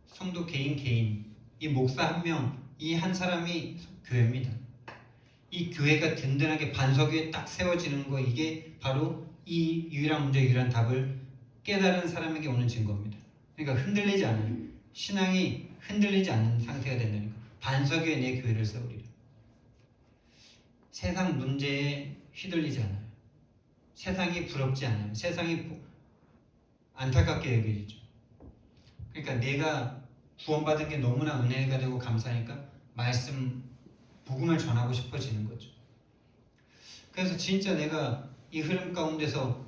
성도 개인 이 목사 한 명, 이 한 사람이 교회입니다. 이 교회가 든든하게 반석 위에 딱 세워지는 거 이게 바로 이 유일한 문제 유일한 답을 깨달은 사람에게 오는 증거입니다. 그러니까 흔들리지 않아요. 신앙이 흔들리지 않는 상태가 된다니까. 반석 위에 내 교회를 세우리라. 세상 문제에 휘둘리지 않아요. 세상이 부럽지 않아요. 세상이 안타깝게 여겨지죠. 그러니까 내가 구원받은 게 너무나 은혜가 되고 감사하니까 말씀, 복음을 전하고 싶어지는 거죠. 그래서 진짜 내가 이 흐름 가운데서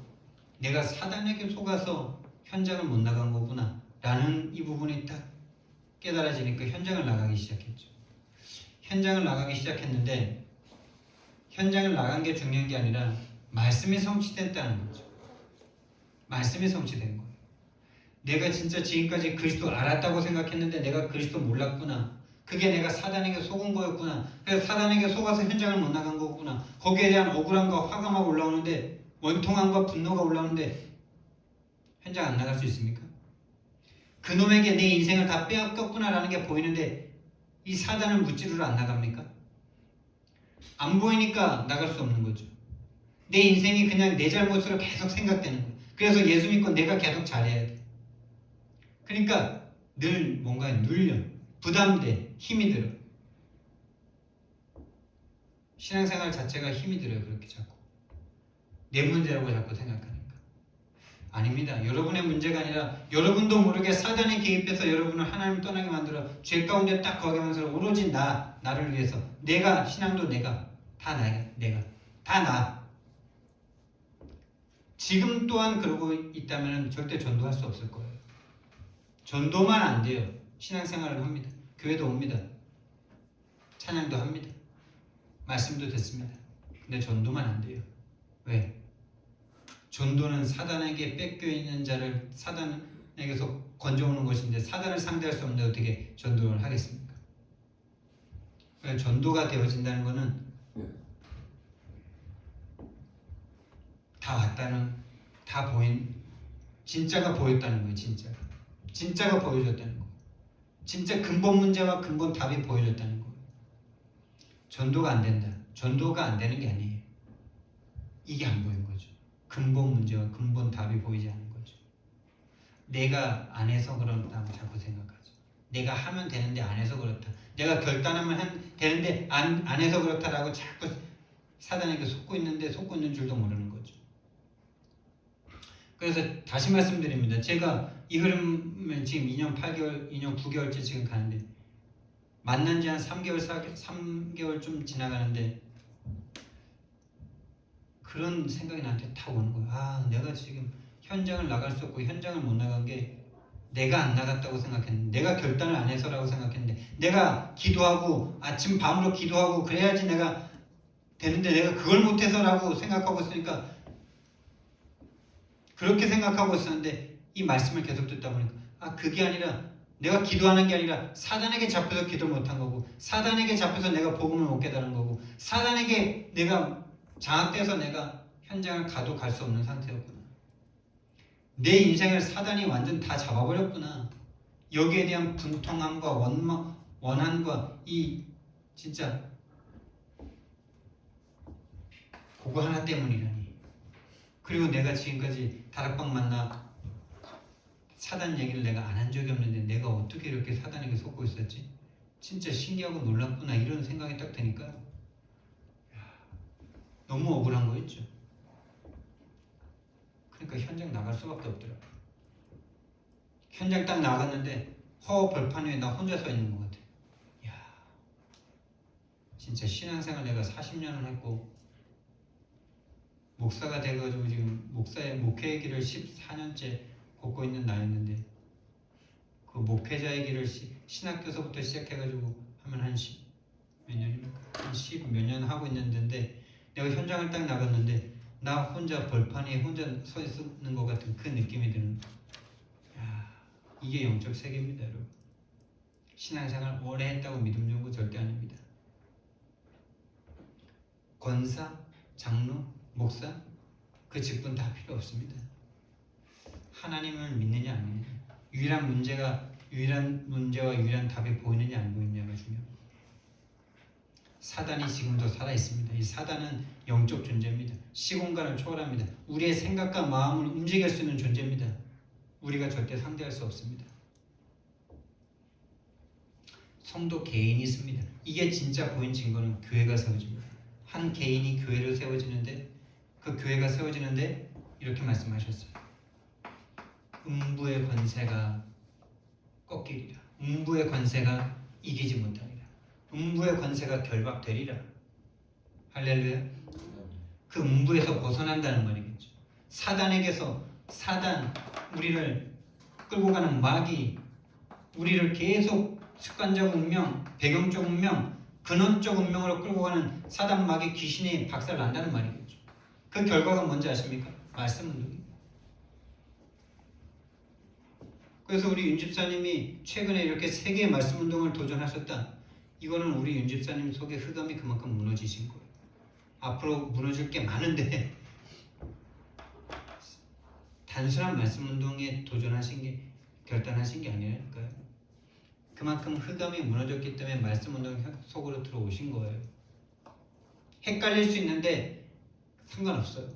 내가 사단에게 속아서 현장을 못 나간 거구나 라는 이 부분이 딱 깨달아지니까 현장을 나가기 시작했죠. 현장을 나가기 시작했는데 현장을 나간 게 중요한 게 아니라 말씀이 성취됐다는 거죠. 말씀이 성취된 거예요. 내가 진짜 지금까지 그리스도 알았다고 생각했는데 내가 그리스도 몰랐구나. 그게 내가 사단에게 속은 거였구나. 그래서 사단에게 속아서 현장을 못 나간 거구나. 거기에 대한 억울함과 화가 막 올라오는데 원통함과 분노가 올라오는데 현장 안 나갈 수 있습니까? 그놈에게 내 인생을 다 빼앗겼구나라는 게 보이는데 이 사단을 무찌르러 안 나갑니까? 안 보이니까 나갈 수 없는 거죠. 내 인생이 그냥 내 잘못으로 계속 생각되는 거예요. 그래서 예수 믿고 내가 계속 잘해야 돼. 그러니까 늘 뭔가 눌려, 부담돼, 힘이 들어. 신앙생활 자체가 힘이 들어요. 그렇게 자꾸 내 문제라고 자꾸 생각하니까. 아닙니다. 여러분의 문제가 아니라 여러분도 모르게 사단이 개입해서 여러분을 하나님 떠나게 만들어 죄 가운데 딱 거하게 만들어 오로지 나를 위해서 내가 신앙도 내가 다 나. 지금 또한 그러고 있다면 절대 전도할 수 없을 거예요. 전도만 안 돼요. 신앙생활을 합니다. 교회도 옵니다. 찬양도 합니다. 말씀도 듣습니다. 근데 전도만 안 돼요. 왜? 전도는 사단에게 뺏겨있는 자를 사단에게서 건져오는 것인데 사단을 상대할 수 없는데 어떻게 전도를 하겠습니까? 그러니까 전도가 되어진다는 것은 다 왔다는, 다 보인, 진짜가 보였다는 거예요. 진짜가 보여줬다는 거예요. 진짜 근본 문제와 근본 답이 보여줬다는 거예요. 전도가 안 된다. 전도가 안 되는 게 아니에요. 이게 안 보인 거죠. 근본 문제와 근본 답이 보이지 않는 거죠. 내가 안 해서 그렇다고 자꾸 생각하죠. 내가 하면 되는데 안 해서 그렇다. 내가 결단하면 되는데 안 해서 그렇다라고 자꾸 사단에게 속고 있는 줄도 모르는 거죠. 그래서 다시 말씀드립니다. 제가 이 흐름을 지금 2년 8개월, 2년 9개월째 지금 가는데 만난 지 한 3개월 좀 지나가는데 그런 생각이 나한테 탁 오는 거예요. 아, 내가 지금 현장을 나갈 수 없고 현장을 못 나간 게 내가 안 나갔다고 생각했는데, 내가 결단을 안 해서라고 생각했는데, 내가 기도하고 아침 밤으로 기도하고 그래야지 내가 되는데 내가 그걸 못해서라고 생각하고 있으니까, 그렇게 생각하고 있었는데 이 말씀을 계속 듣다 보니까 그게 아니라 내가 기도하는 게 아니라 사단에게 잡혀서 기도를 못한 거고, 사단에게 잡혀서 내가 복음을 못 깨달은 거고, 사단에게 내가 장악돼서 내가 현장을 가도 갈 수 없는 상태였구나. 내 인생을 사단이 완전 다 잡아버렸구나. 여기에 대한 분통함과 원한과 이 진짜 그거 하나 때문이라니. 그리고 내가 지금까지 다락방 만나 사단 얘기를 내가 안 한 적이 없는데 내가 어떻게 이렇게 사단에게 속고 있었지? 진짜 신기하고 놀랍구나 이런 생각이 딱 드니까 너무 억울한 거 있죠. 그러니까 현장 나갈 수밖에 없더라고. 현장 딱 나갔는데 벌판 위에 나 혼자 서 있는 것 같아. 야, 진짜 신앙생활 내가 40년을 했고 목사가 돼가지고 지금 목회의 길을 14년째 걷고 있는 나였는데, 그 목회자의 길을 신학교서부터 시작해가지고 하면 한 10몇 년입니까? 한 10몇 년 하고 있는데 내가 현장을 딱 나갔는데 나 혼자 벌판에 혼자 서 있는 것 같은 그 느낌이 드는. 야, 이게 영적 세계입니다, 여러분. 신앙생활 오래 했다고 믿음 좋은 거 절대 아닙니다. 권사, 장로, 목사 그 직분 다 필요 없습니다. 하나님을 믿느냐 안 믿느냐, 유일한 문제와 유일한 답이 보이느냐 안 보이느냐가 중요합니다. 사단이 지금도 살아 있습니다. 이 사단은 영적 존재입니다. 시공간을 초월합니다. 우리의 생각과 마음을 움직일 수 있는 존재입니다. 우리가 절대 상대할 수 없습니다. 성도 개인이 있습니다. 이게 진짜 보인 증거는 교회가 세워집니다. 한 개인이 교회로 세워지는데, 그 교회가 세워지는데 이렇게 말씀하셨어요. 음부의 권세가 꺾이리라. 음부의 권세가 이기지 못하리라. 음부의 권세가 결박되리라. 할렐루야. 그 음부에서 벗어난다는 말이겠죠. 사단, 우리를 끌고 가는 마귀, 우리를 계속 습관적 운명, 배경적 운명, 근원적 운명으로 끌고 가는 사단, 마귀, 귀신이 박살 난다는 말이겠죠. 그 결과가 뭔지 아십니까? 말씀 운동입니다. 그래서 우리 윤집사님이 최근에 이렇게 세 개의 말씀 운동을 도전하셨다. 이거는 우리 윤집사님 속에 흑암이 그만큼 무너지신 거예요. 앞으로 무너질 게 많은데 단순한 말씀 운동에 도전하신 게, 결단하신 게 아니랄까요? 그만큼 흑암이 무너졌기 때문에 말씀 운동 속으로 들어오신 거예요. 헷갈릴 수 있는데 상관없어요.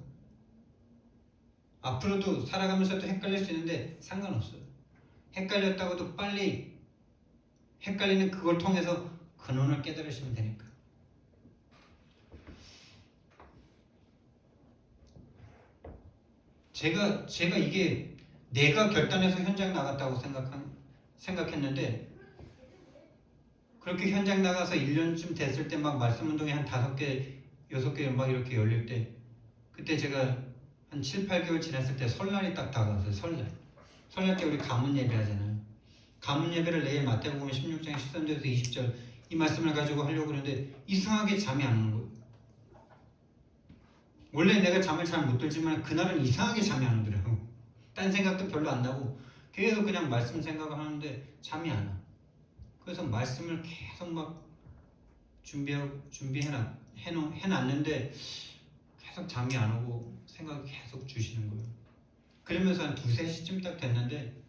앞으로도 살아가면서도 헷갈릴 수 있는데 상관없어요. 헷갈렸다고도 빨리 헷갈리는 그걸 통해서 근원을 깨달으시면 되니까. 제가 이게 내가 결단해서 현장 나갔다고 생각했는데, 그렇게 현장 나가서 1년쯤 됐을 때 막 말씀 운동이 한 5개, 6개 막 이렇게 열릴 때, 그때 제가 한 7, 8개월 지났을 때 설날이 딱 다가왔어요. 설날 때 우리 가문 예배 하잖아요. 가문 예배를 내일 마태복음 16장 13절에서 20절 이 말씀을 가지고 하려고 그러는데 이상하게 잠이 안 오는 거예요. 원래 내가 잠을 잘 못 들지만 그날은 이상하게 잠이 안 오더라고. 딴 생각도 별로 안 나고 계속 그냥 말씀 생각을 하는데 잠이 안 와. 그래서 말씀을 계속 막 해놨는데 계속 잠이 안 오고 생각이 계속 주시는 거예요. 그러면서 한 2, 3시쯤 딱 됐는데,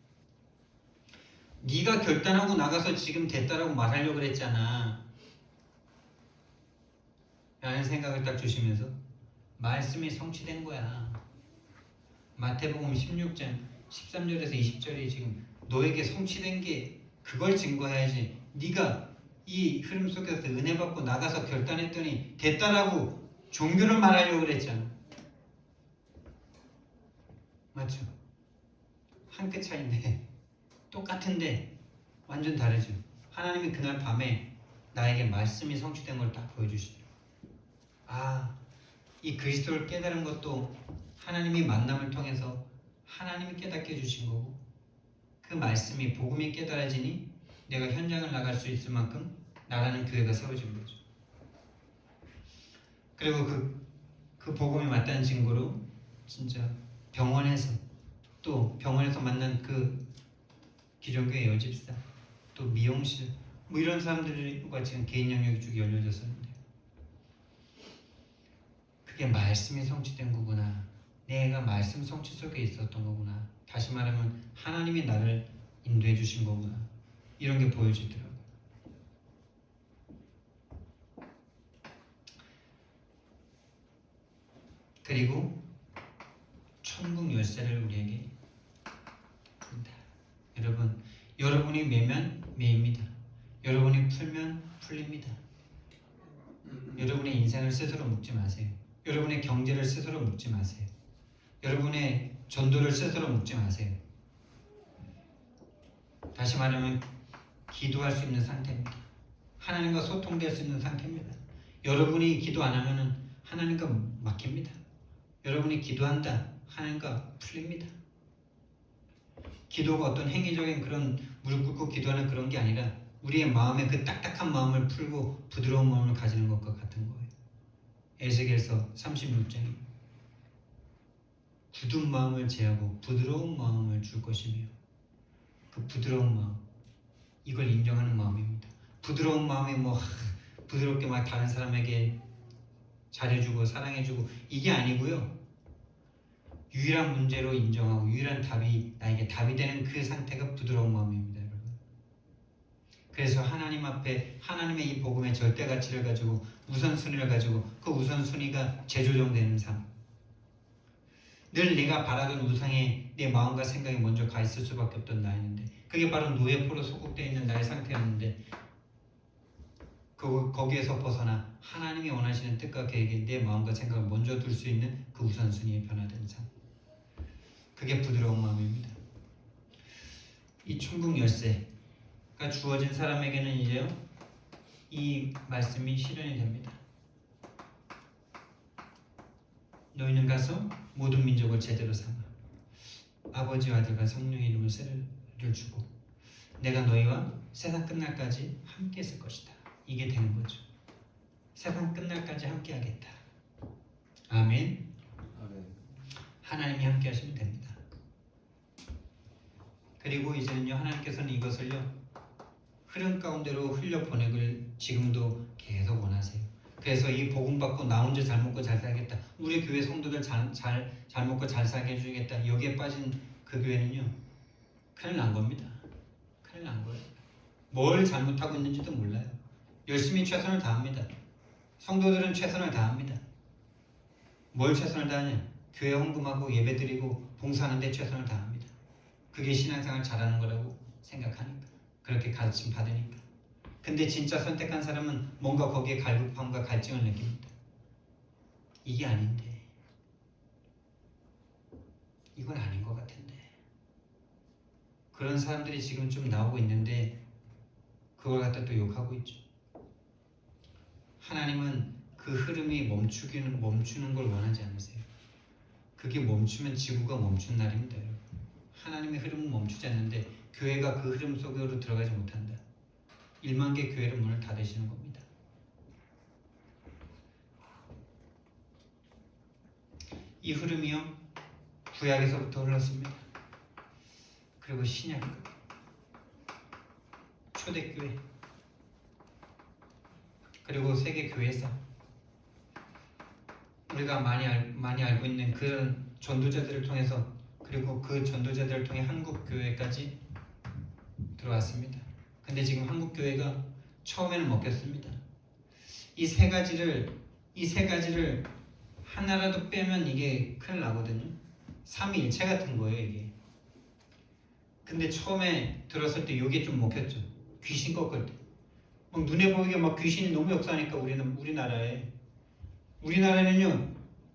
네가 결단하고 나가서 지금 됐다라고 말하려고 그랬잖아 라는 생각을 딱 주시면서 말씀이 성취된 거야. 마태복음 16장 13절에서 20절이 지금 너에게 성취된 게 그걸 증거해야지. 네가 이 흐름 속에서 은혜 받고 나가서 결단했더니 됐다라고 종교를 말하려고 그랬잖아. 맞죠? 한 끗 차이인데 똑같은데 완전 다르죠. 하나님이 그날 밤에 나에게 말씀이 성취된 걸 딱 보여주시더라고요. 아, 이 그리스도를 깨달은 것도 하나님이 만남을 통해서 하나님이 깨닫게 해주신 거고, 그 말씀이 복음이 깨달아지니 내가 현장을 나갈 수 있을 만큼 나라는 교회가 세워진 거죠. 그리고 그 복음이 맞다는 증거로 진짜 병원에서 만난 그 기존교회 여집사, 또 미용실, 뭐 이런 사람들과 지금 개인 영역이 쭉 열려졌었는데, 그게 말씀이 성취된 거구나. 내가 말씀 성취 속에 있었던 거구나. 다시 말하면 하나님이 나를 인도해 주신 거구나. 이런 게 보여지더라고요. 그리고 천국 열쇠를 우리에게 준다. 여러분이 매면 매입니다. 여러분이 풀면 풀립니다. 여러분의 인생을 스스로 묵지 마세요. 여러분의 경제를 스스로 묵지 마세요. 여러분의 전도를 스스로 묵지 마세요. 다시 말하면 기도할 수 있는 상태입니다. 하나님과 소통될 수 있는 상태입니다. 여러분이 기도 안 하면 하나님과 막힙니다. 여러분이 기도한다, 하나님과 풀립니다. 기도가 어떤 행위적인 그런 무릎 꿇고 기도하는 그런 게 아니라 우리의 마음에 그 딱딱한 마음을 풀고 부드러운 마음을 가지는 것과 같은 거예요. 에스겔서 36장입니다. 굳은 마음을 제하고 부드러운 마음을 줄 것이며, 그 부드러운 마음, 이걸 인정하는 마음입니다. 부드러운 마음이 부드럽게 막 다른 사람에게 잘해주고 사랑해주고 이게 아니고요. 유일한 문제로 인정하고 유일한 답이 나에게 답이 되는 그 상태가 부드러운 마음입니다, 여러분. 그래서 하나님 앞에 하나님의 이 복음의 절대 가치를 가지고 우선순위를 가지고 그 우선순위가 재조정되는 삶. 늘 내가 바라던 우상에 내 마음과 생각이 먼저 가 있을 수밖에 없던 나였는데, 그게 바로 노예포로 소속되어 있는 나의 상태였는데, 거기에서 벗어나 하나님이 원하시는 뜻과 계획에 내 마음과 생각을 먼저 둘 수 있는 그 우선순위에 변화된 삶. 그게 부드러운 마음입니다. 이 천국 열쇠가 주어진 사람에게는 이제요, 이 말씀이 실현이 됩니다. 너희는 가서 모든 민족을 제대로 삼아 아버지와 아들과 성령의 이름을 세례를 주고 내가 너희와 세상 끝날까지 함께 있을 것이다. 이게 되는 거죠. 세상 끝날까지 함께 하겠다. 아멘. 하나님이 함께 하시면 됩니다. 그리고 이제는요, 하나님께서는 이것을요, 흐름 가운데로 흘려보내길 지금도 계속 원하세요. 그래서 이 복음 받고 나 혼자 잘 먹고 잘 살겠다, 우리 교회 성도들 잘 먹고 잘 살게 해주겠다, 여기에 빠진 그 교회는요, 큰일 난 겁니다. 큰일 난 거예요. 뭘 잘못하고 있는지도 몰라요. 열심히 최선을 다합니다. 성도들은 최선을 다합니다. 뭘 최선을 다하냐? 교회 헌금하고 예배드리고 봉사하는 데 최선을 다합니다. 그게 신앙생활 잘하는 거라고 생각하니까, 그렇게 가르침 받으니까. 근데 진짜 선택한 사람은 뭔가 거기에 갈급함과 갈증을 느낍니다. 이게 아닌데, 이건 아닌 것 같은데. 그런 사람들이 지금 좀 나오고 있는데 그걸 갖다 또 욕하고 있죠. 하나님은 그 흐름이 멈추는 걸 원하지 않으세요. 그게 멈추면 지구가 멈춘 날입니다, 여러분. 하나님의 흐름은 멈추지 않는데 교회가 그 흐름 속으로 들어가지 못한다. 1만 개 교회를 문을 닫으시는 겁니다. 이 흐름이요, 구약에서부터 흘렀습니다. 그리고 신약, 초대교회, 그리고 세계 교회사, 우리가 많이 알고 있는 그런 전도자들을 통해서, 그리고 그 전도자들을 통해 한국 교회까지 들어왔습니다. 근데 지금 한국 교회가 처음에는 먹혔습니다. 이 세 가지를 하나라도 빼면 이게 큰일 나거든요. 삼위일체 같은 거예요, 이게. 근데 처음에 들었을 때 이게 좀 먹혔죠. 귀신 꺾을 때. 막 눈에 보이게 막 귀신이 너무 역사하니까 우리나라에는요,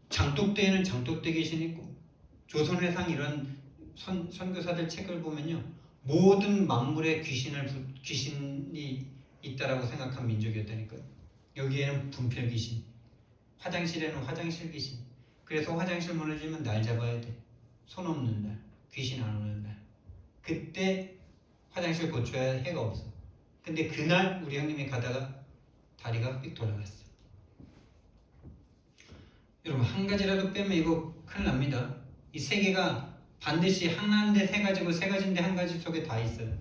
장독대에는 장독대 귀신이 있고, 조선회상 이런 선교사들 책을 보면요, 모든 만물에 귀신이 있다라고 생각한 민족이었다니까요. 여기에는 분필 귀신, 화장실에는 화장실 귀신. 그래서 화장실 무너지면 날 잡아야 돼. 손 없는 날, 귀신 안 오는 날. 그때 화장실 고쳐야 해가 없어. 근데 그날 우리 형님이 가다가 다리가 삑 돌아갔어. 여러분, 한 가지라도 빼면 이거 큰일 납니다. 이 세 개가 반드시 하나인데 세 가지고, 세 가지인데 한 가지 속에 다 있어요.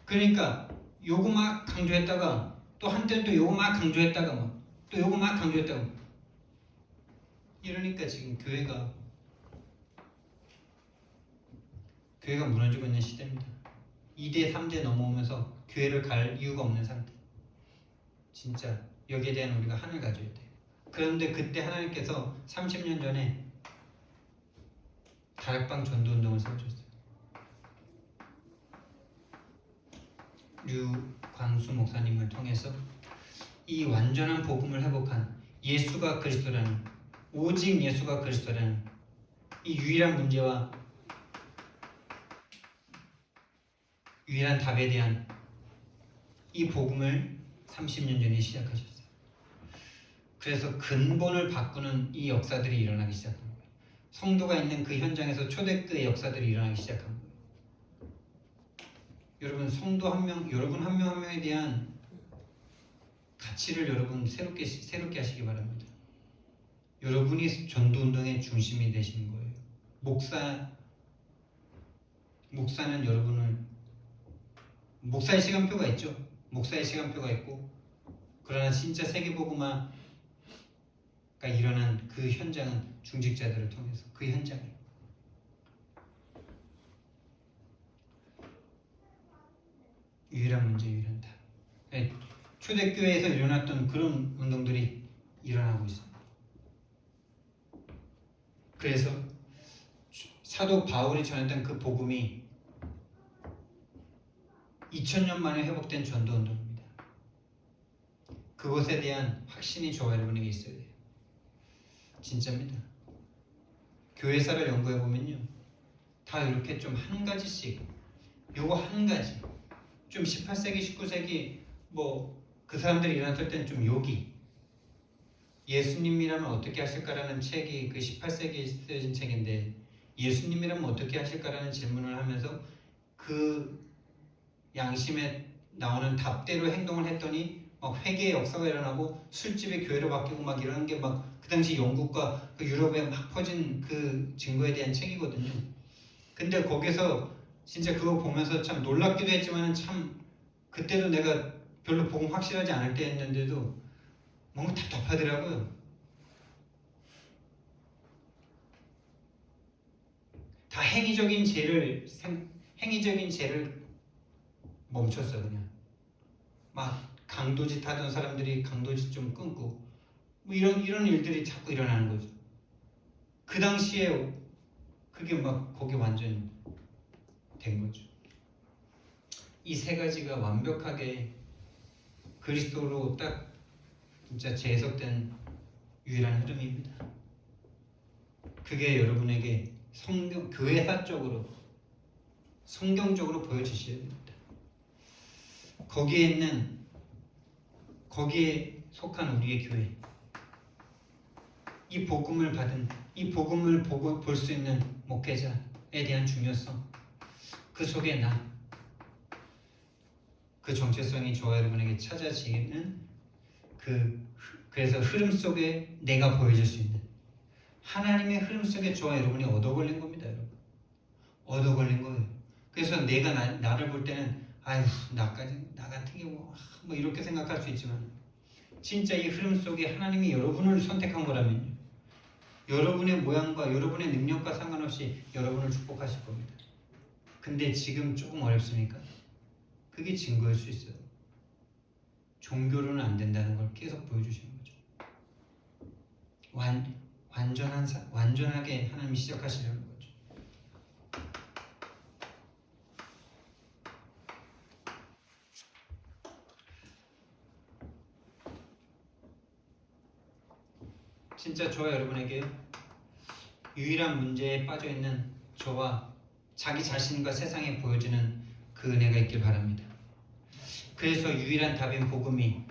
그러니까 요거 막 강조했다가 또 한때는 또 요거 막 강조했다가 또 요거 막 강조했다가, 이러니까 지금 교회가 무너지고 있는 시대입니다. 2대 3대 넘어오면서 교회를 갈 이유가 없는 상태. 진짜 여기에 대한 우리가 한을 가져야 돼요. 그런데 그때 하나님께서 30년 전에 다락방 전도운동을 세워줬어요. 류광수 목사님을 통해서 이 완전한 복음을 회복한 예수가 그리스도라는, 오직 예수가 그리스도라는 이 유일한 문제와 유일한 답에 대한 이 복음을 30년 전에 시작하셨어요. 그래서 근본을 바꾸는 이 역사들이 일어나기 시작한 거예요. 성도가 있는 그 현장에서 초대교회 역사들이 일어나기 시작한 거예요. 여러분, 성도 한 명, 여러분 한 명에 대한 가치를 여러분 새롭게 하시기 바랍니다. 여러분이 전도운동의 중심이 되시는 거예요. 목사는 여러분을 목사의 시간표가 있죠. 목사의 시간표가 있고 그러나 진짜 세계복음화가 일어난 그 현장은 중직자들을 통해서 그 현장이에요. 유일한 문제, 유일한 답. 초대교회에서 일어났던 그런 운동들이 일어나고 있습니다. 그래서 사도 바울이 전했던 그 복음이 2000년 만에 회복된 전도운동입니다. 그것에 대한 확신이 저와 여러분에게 있어야 돼요. 진짜입니다. 교회사를 연구해보면요, 다 이렇게 좀 한 가지씩, 요거 한 가지, 좀 18세기, 19세기 그 사람들이 일어났을 때는 좀 여기 예수님이라면 어떻게 하실까라는 책이 그 18세기에 쓰여진 책인데, 예수님이라면 어떻게 하실까라는 질문을 하면서 그 양심에 나오는 답대로 행동을 했더니 막 회개의 역사가 일어나고 술집이 교회로 바뀌고 막 이런 게 막 그 당시 영국과 그 유럽에 막 퍼진 그 증거에 대한 책이거든요. 근데 거기서 진짜 그거 보면서 참 놀랍기도 했지만 참 그때도 내가 별로 복음 확실하지 않을 때였는데도 뭔가 답답하더라고요. 다 행위적인 죄를 멈췄어. 그냥 막 강도짓 하던 사람들이 강도짓 좀 끊고 이런 일들이 자꾸 일어나는 거죠. 그 당시에 그게 막 거기 완전 된 거죠. 이 세 가지가 완벽하게 그리스도로 딱 진짜 재해석된 유일한 흐름입니다. 그게 여러분에게 교회사적으로 성경적으로 보여지셔야 됩니다. 거기에 속한 우리의 교회, 이 복음을 보고 볼 수 있는 목회자에 대한 중요성, 그 속에 그 정체성이 저와 여러분에게 찾아지는 그래서 흐름 속에 내가 보여질 수 있는 하나님의 흐름 속에 저와 여러분이 얻어 걸린 겁니다, 여러분. 얻어 걸린 거예요. 그래서 내가 나를 볼 때는 아휴 나 같은 게 뭐 이렇게 생각할 수 있지만 진짜 이 흐름 속에 하나님이 여러분을 선택한 거라면요, 여러분의 모양과 여러분의 능력과 상관없이 여러분을 축복하실 겁니다. 근데 지금 조금 어렵습니까? 그게 증거일 수 있어요. 종교로는 안 된다는 걸 계속 보여주시는 거죠. 완전하게 하나님이 시작하시려는 거죠. 진짜 저와 여러분에게 유일한 문제에 빠져있는 저와 자기 자신과 세상에 보여지는 그 은혜가 있길 바랍니다. 그래서 유일한 답인 복음이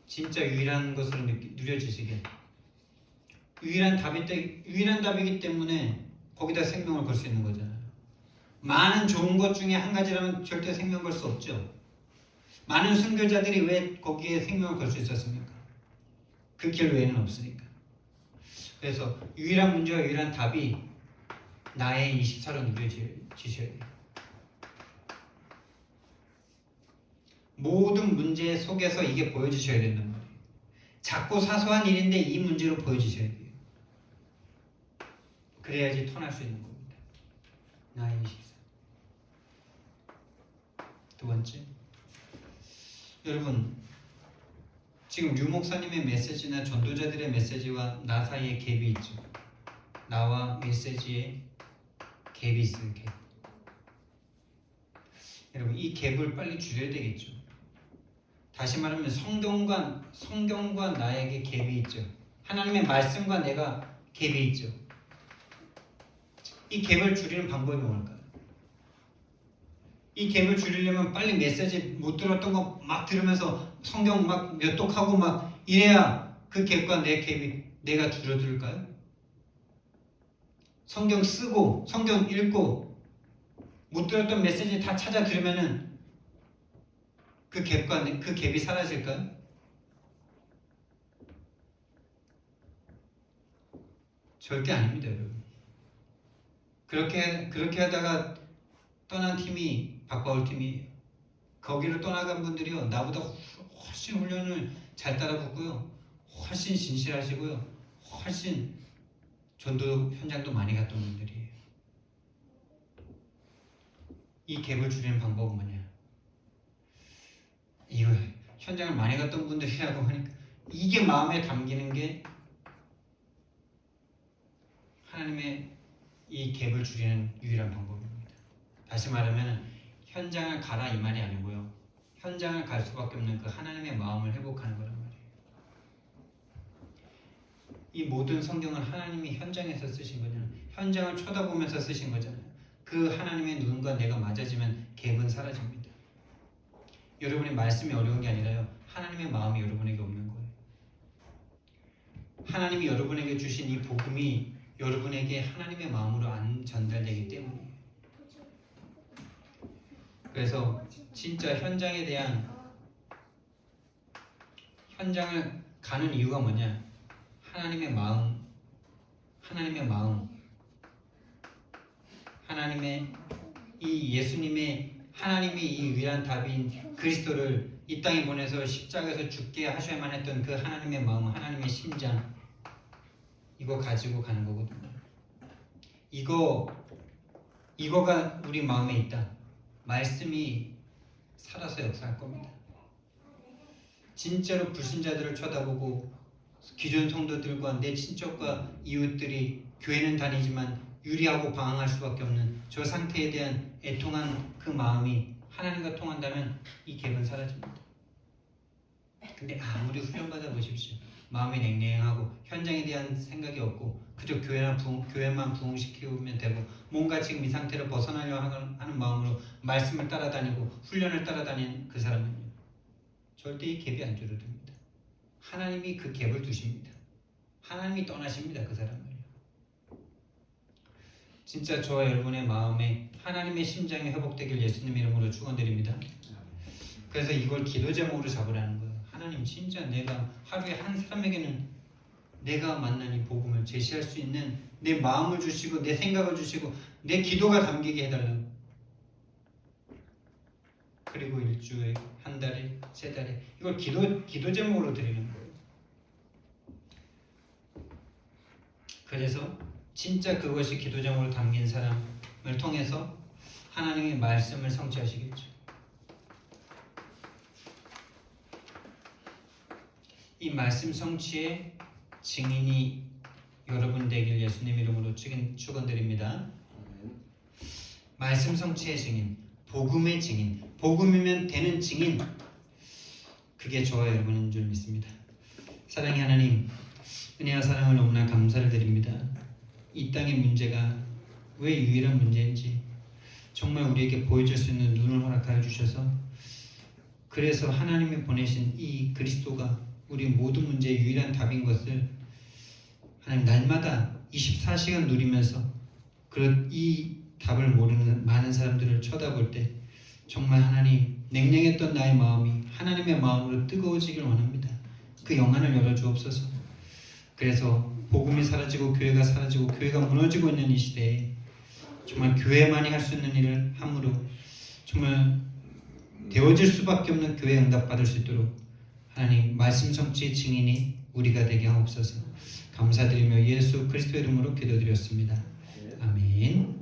진짜 유일한 것으로 누려지시게, 유일한 답이기 때문에 거기다 생명을 걸 수 있는 거잖아요. 많은 좋은 것 중에 한 가지라면 절대 생명 걸 수 없죠. 많은 순교자들이 왜 거기에 생명을 걸 수 있었습니까? 그 길 외에는 없으니까. 그래서 유일한 문제와 유일한 답이 나의 24로 누려지셔야 돼요. 모든 문제 속에서 이게 보여지셔야 된단 말이에요. 작고 사소한 일인데 이 문제로 보여지셔야 돼요. 그래야지 턴할 수 있는 겁니다. 나의 24. 두 번째, 여러분 지금 류 목사님의 메시지나 전도자들의 메시지와 나 사이에 갭이 있죠. 나와 메시지에 갭이 있어요. 갭. 여러분 이 갭을 빨리 줄여야 되겠죠. 다시 말하면 성경과 나에게 갭이 있죠. 하나님의 말씀과 내가 갭이 있죠. 이 갭을 줄이는 방법이 뭘까요? 이 갭을 줄이려면 빨리 메시지 못 들었던 거 막 들으면서 성경 막 몇 독하고 막 이래야 그 갭과 내 갭이 내가 줄어들까요? 성경 쓰고 성경 읽고 못 들었던 메시지 다 찾아 들으면은 그 갭이 사라질까요? 절대 아닙니다, 여러분. 그렇게 하다가 떠난 팀이 박바울 팀이에요. 거기로 떠나간 분들이요, 나보다 훨씬 훈련을 잘 따라붙고요, 훨씬 진실하시고요, 훨씬 전도 현장도 많이 갔던 분들이에요. 이 갭을 줄이는 방법은 뭐냐? 이거 현장을 많이 갔던 분들이라고 하니까 이게 마음에 담기는 게 하나님의 이 갭을 줄이는 유일한 방법입니다. 다시 말하면 현장을 가라 이 말이 아니고요, 현장을 갈 수밖에 없는 그 하나님의 마음을 회복하는 거란 말이에요. 이 모든 성경은 하나님이 현장에서 쓰신 거잖아요. 현장을 쳐다보면서 쓰신 거잖아요. 그 하나님의 눈과 내가 맞아지면 갭은 사라집니다. 여러분의 말씀이 어려운 게 아니라요, 하나님의 마음이 여러분에게 없는 거예요. 하나님이 여러분에게 주신 이 복음이 여러분에게 하나님의 마음으로 안 전달되기 때문이에요. 그래서 진짜 현장에 대한, 현장을 가는 이유가 뭐냐? 하나님의 마음, 하나님의 이 예수님의, 하나님이 이 유일한 답인 그리스도를 이 땅에 보내서 십자가에서 죽게 하셔야만 했던 그 하나님의 마음, 하나님의 심장, 이거 가지고 가는 거거든요. 이거가 우리 마음에 있다. 말씀이 살아서 역사할 겁니다. 진짜로 불신자들을 쳐다보고 기존 성도들과 내 친척과 이웃들이 교회는 다니지만 유리하고 방황할 수밖에 없는 저 상태에 대한 애통한 그 마음이 하나님과 통한다면 이 갭은 사라집니다. 근데 아무리 훈련받아 보십시오, 마음이 냉랭하고 현장에 대한 생각이 없고 그저 교회만 부흥시키면 되고 뭔가 지금 이 상태를 벗어나려고 하는 마음으로 말씀을 따라다니고 훈련을 따라다니는 그 사람은요, 절대 이 갭이 안 줄어듭니다. 하나님이 그 갭을 두십니다. 하나님이 떠나십니다, 그 사람을요. 진짜 저와 여러분의 마음에 하나님의 심장이 회복되길 예수님 이름으로 축원드립니다. 그래서 이걸 기도 제목으로 잡으라는 거예요. 하나님, 진짜 내가 하루에 한 사람에게는 내가 만난 이 복음을 제시할 수 있는 내 마음을 주시고 내 생각을 주시고 내 기도가 담기게 해달라고. 그리고 일주에, 한 달에, 세 달에 이걸 기도 제목으로 드리는 거예요. 그래서 진짜 그것이 기도 제목으로 담긴 사람을 통해서 하나님의 말씀을 성취하시겠죠. 이 말씀 성취의 증인이 여러분 되길 예수님 이름으로 축원드립니다. 말씀 성취의 증인, 복음의 증인, 복음이면 되는 증인, 그게 저와 여러분인 줄 믿습니다. 사랑의 하나님, 은혜와 사랑을 너무나 감사를 드립니다. 이 땅의 문제가 왜 유일한 문제인지 정말 우리에게 보여줄 수 있는 눈을 허락하여 주셔서, 그래서 하나님이 보내신 이 그리스도가 우리 모든 문제의 유일한 답인 것을 하나님 날마다 24시간 누리면서 이 답을 모르는 많은 사람들을 쳐다볼 때 정말 하나님, 냉랭했던 나의 마음이 하나님의 마음으로 뜨거워지길 원합니다. 그 영안을 열어주옵소서. 그래서 복음이 사라지고 교회가 사라지고 교회가 무너지고 있는 이 시대에 정말 교회만이 할 수 있는 일을 함으로 정말 되어질 수밖에 없는 교회 응답받을 수 있도록 하나님 말씀 성취의 증인이 우리가 되게 하옵소서. 감사드리며 예수 그리스도 이름으로 기도드렸습니다. 아멘.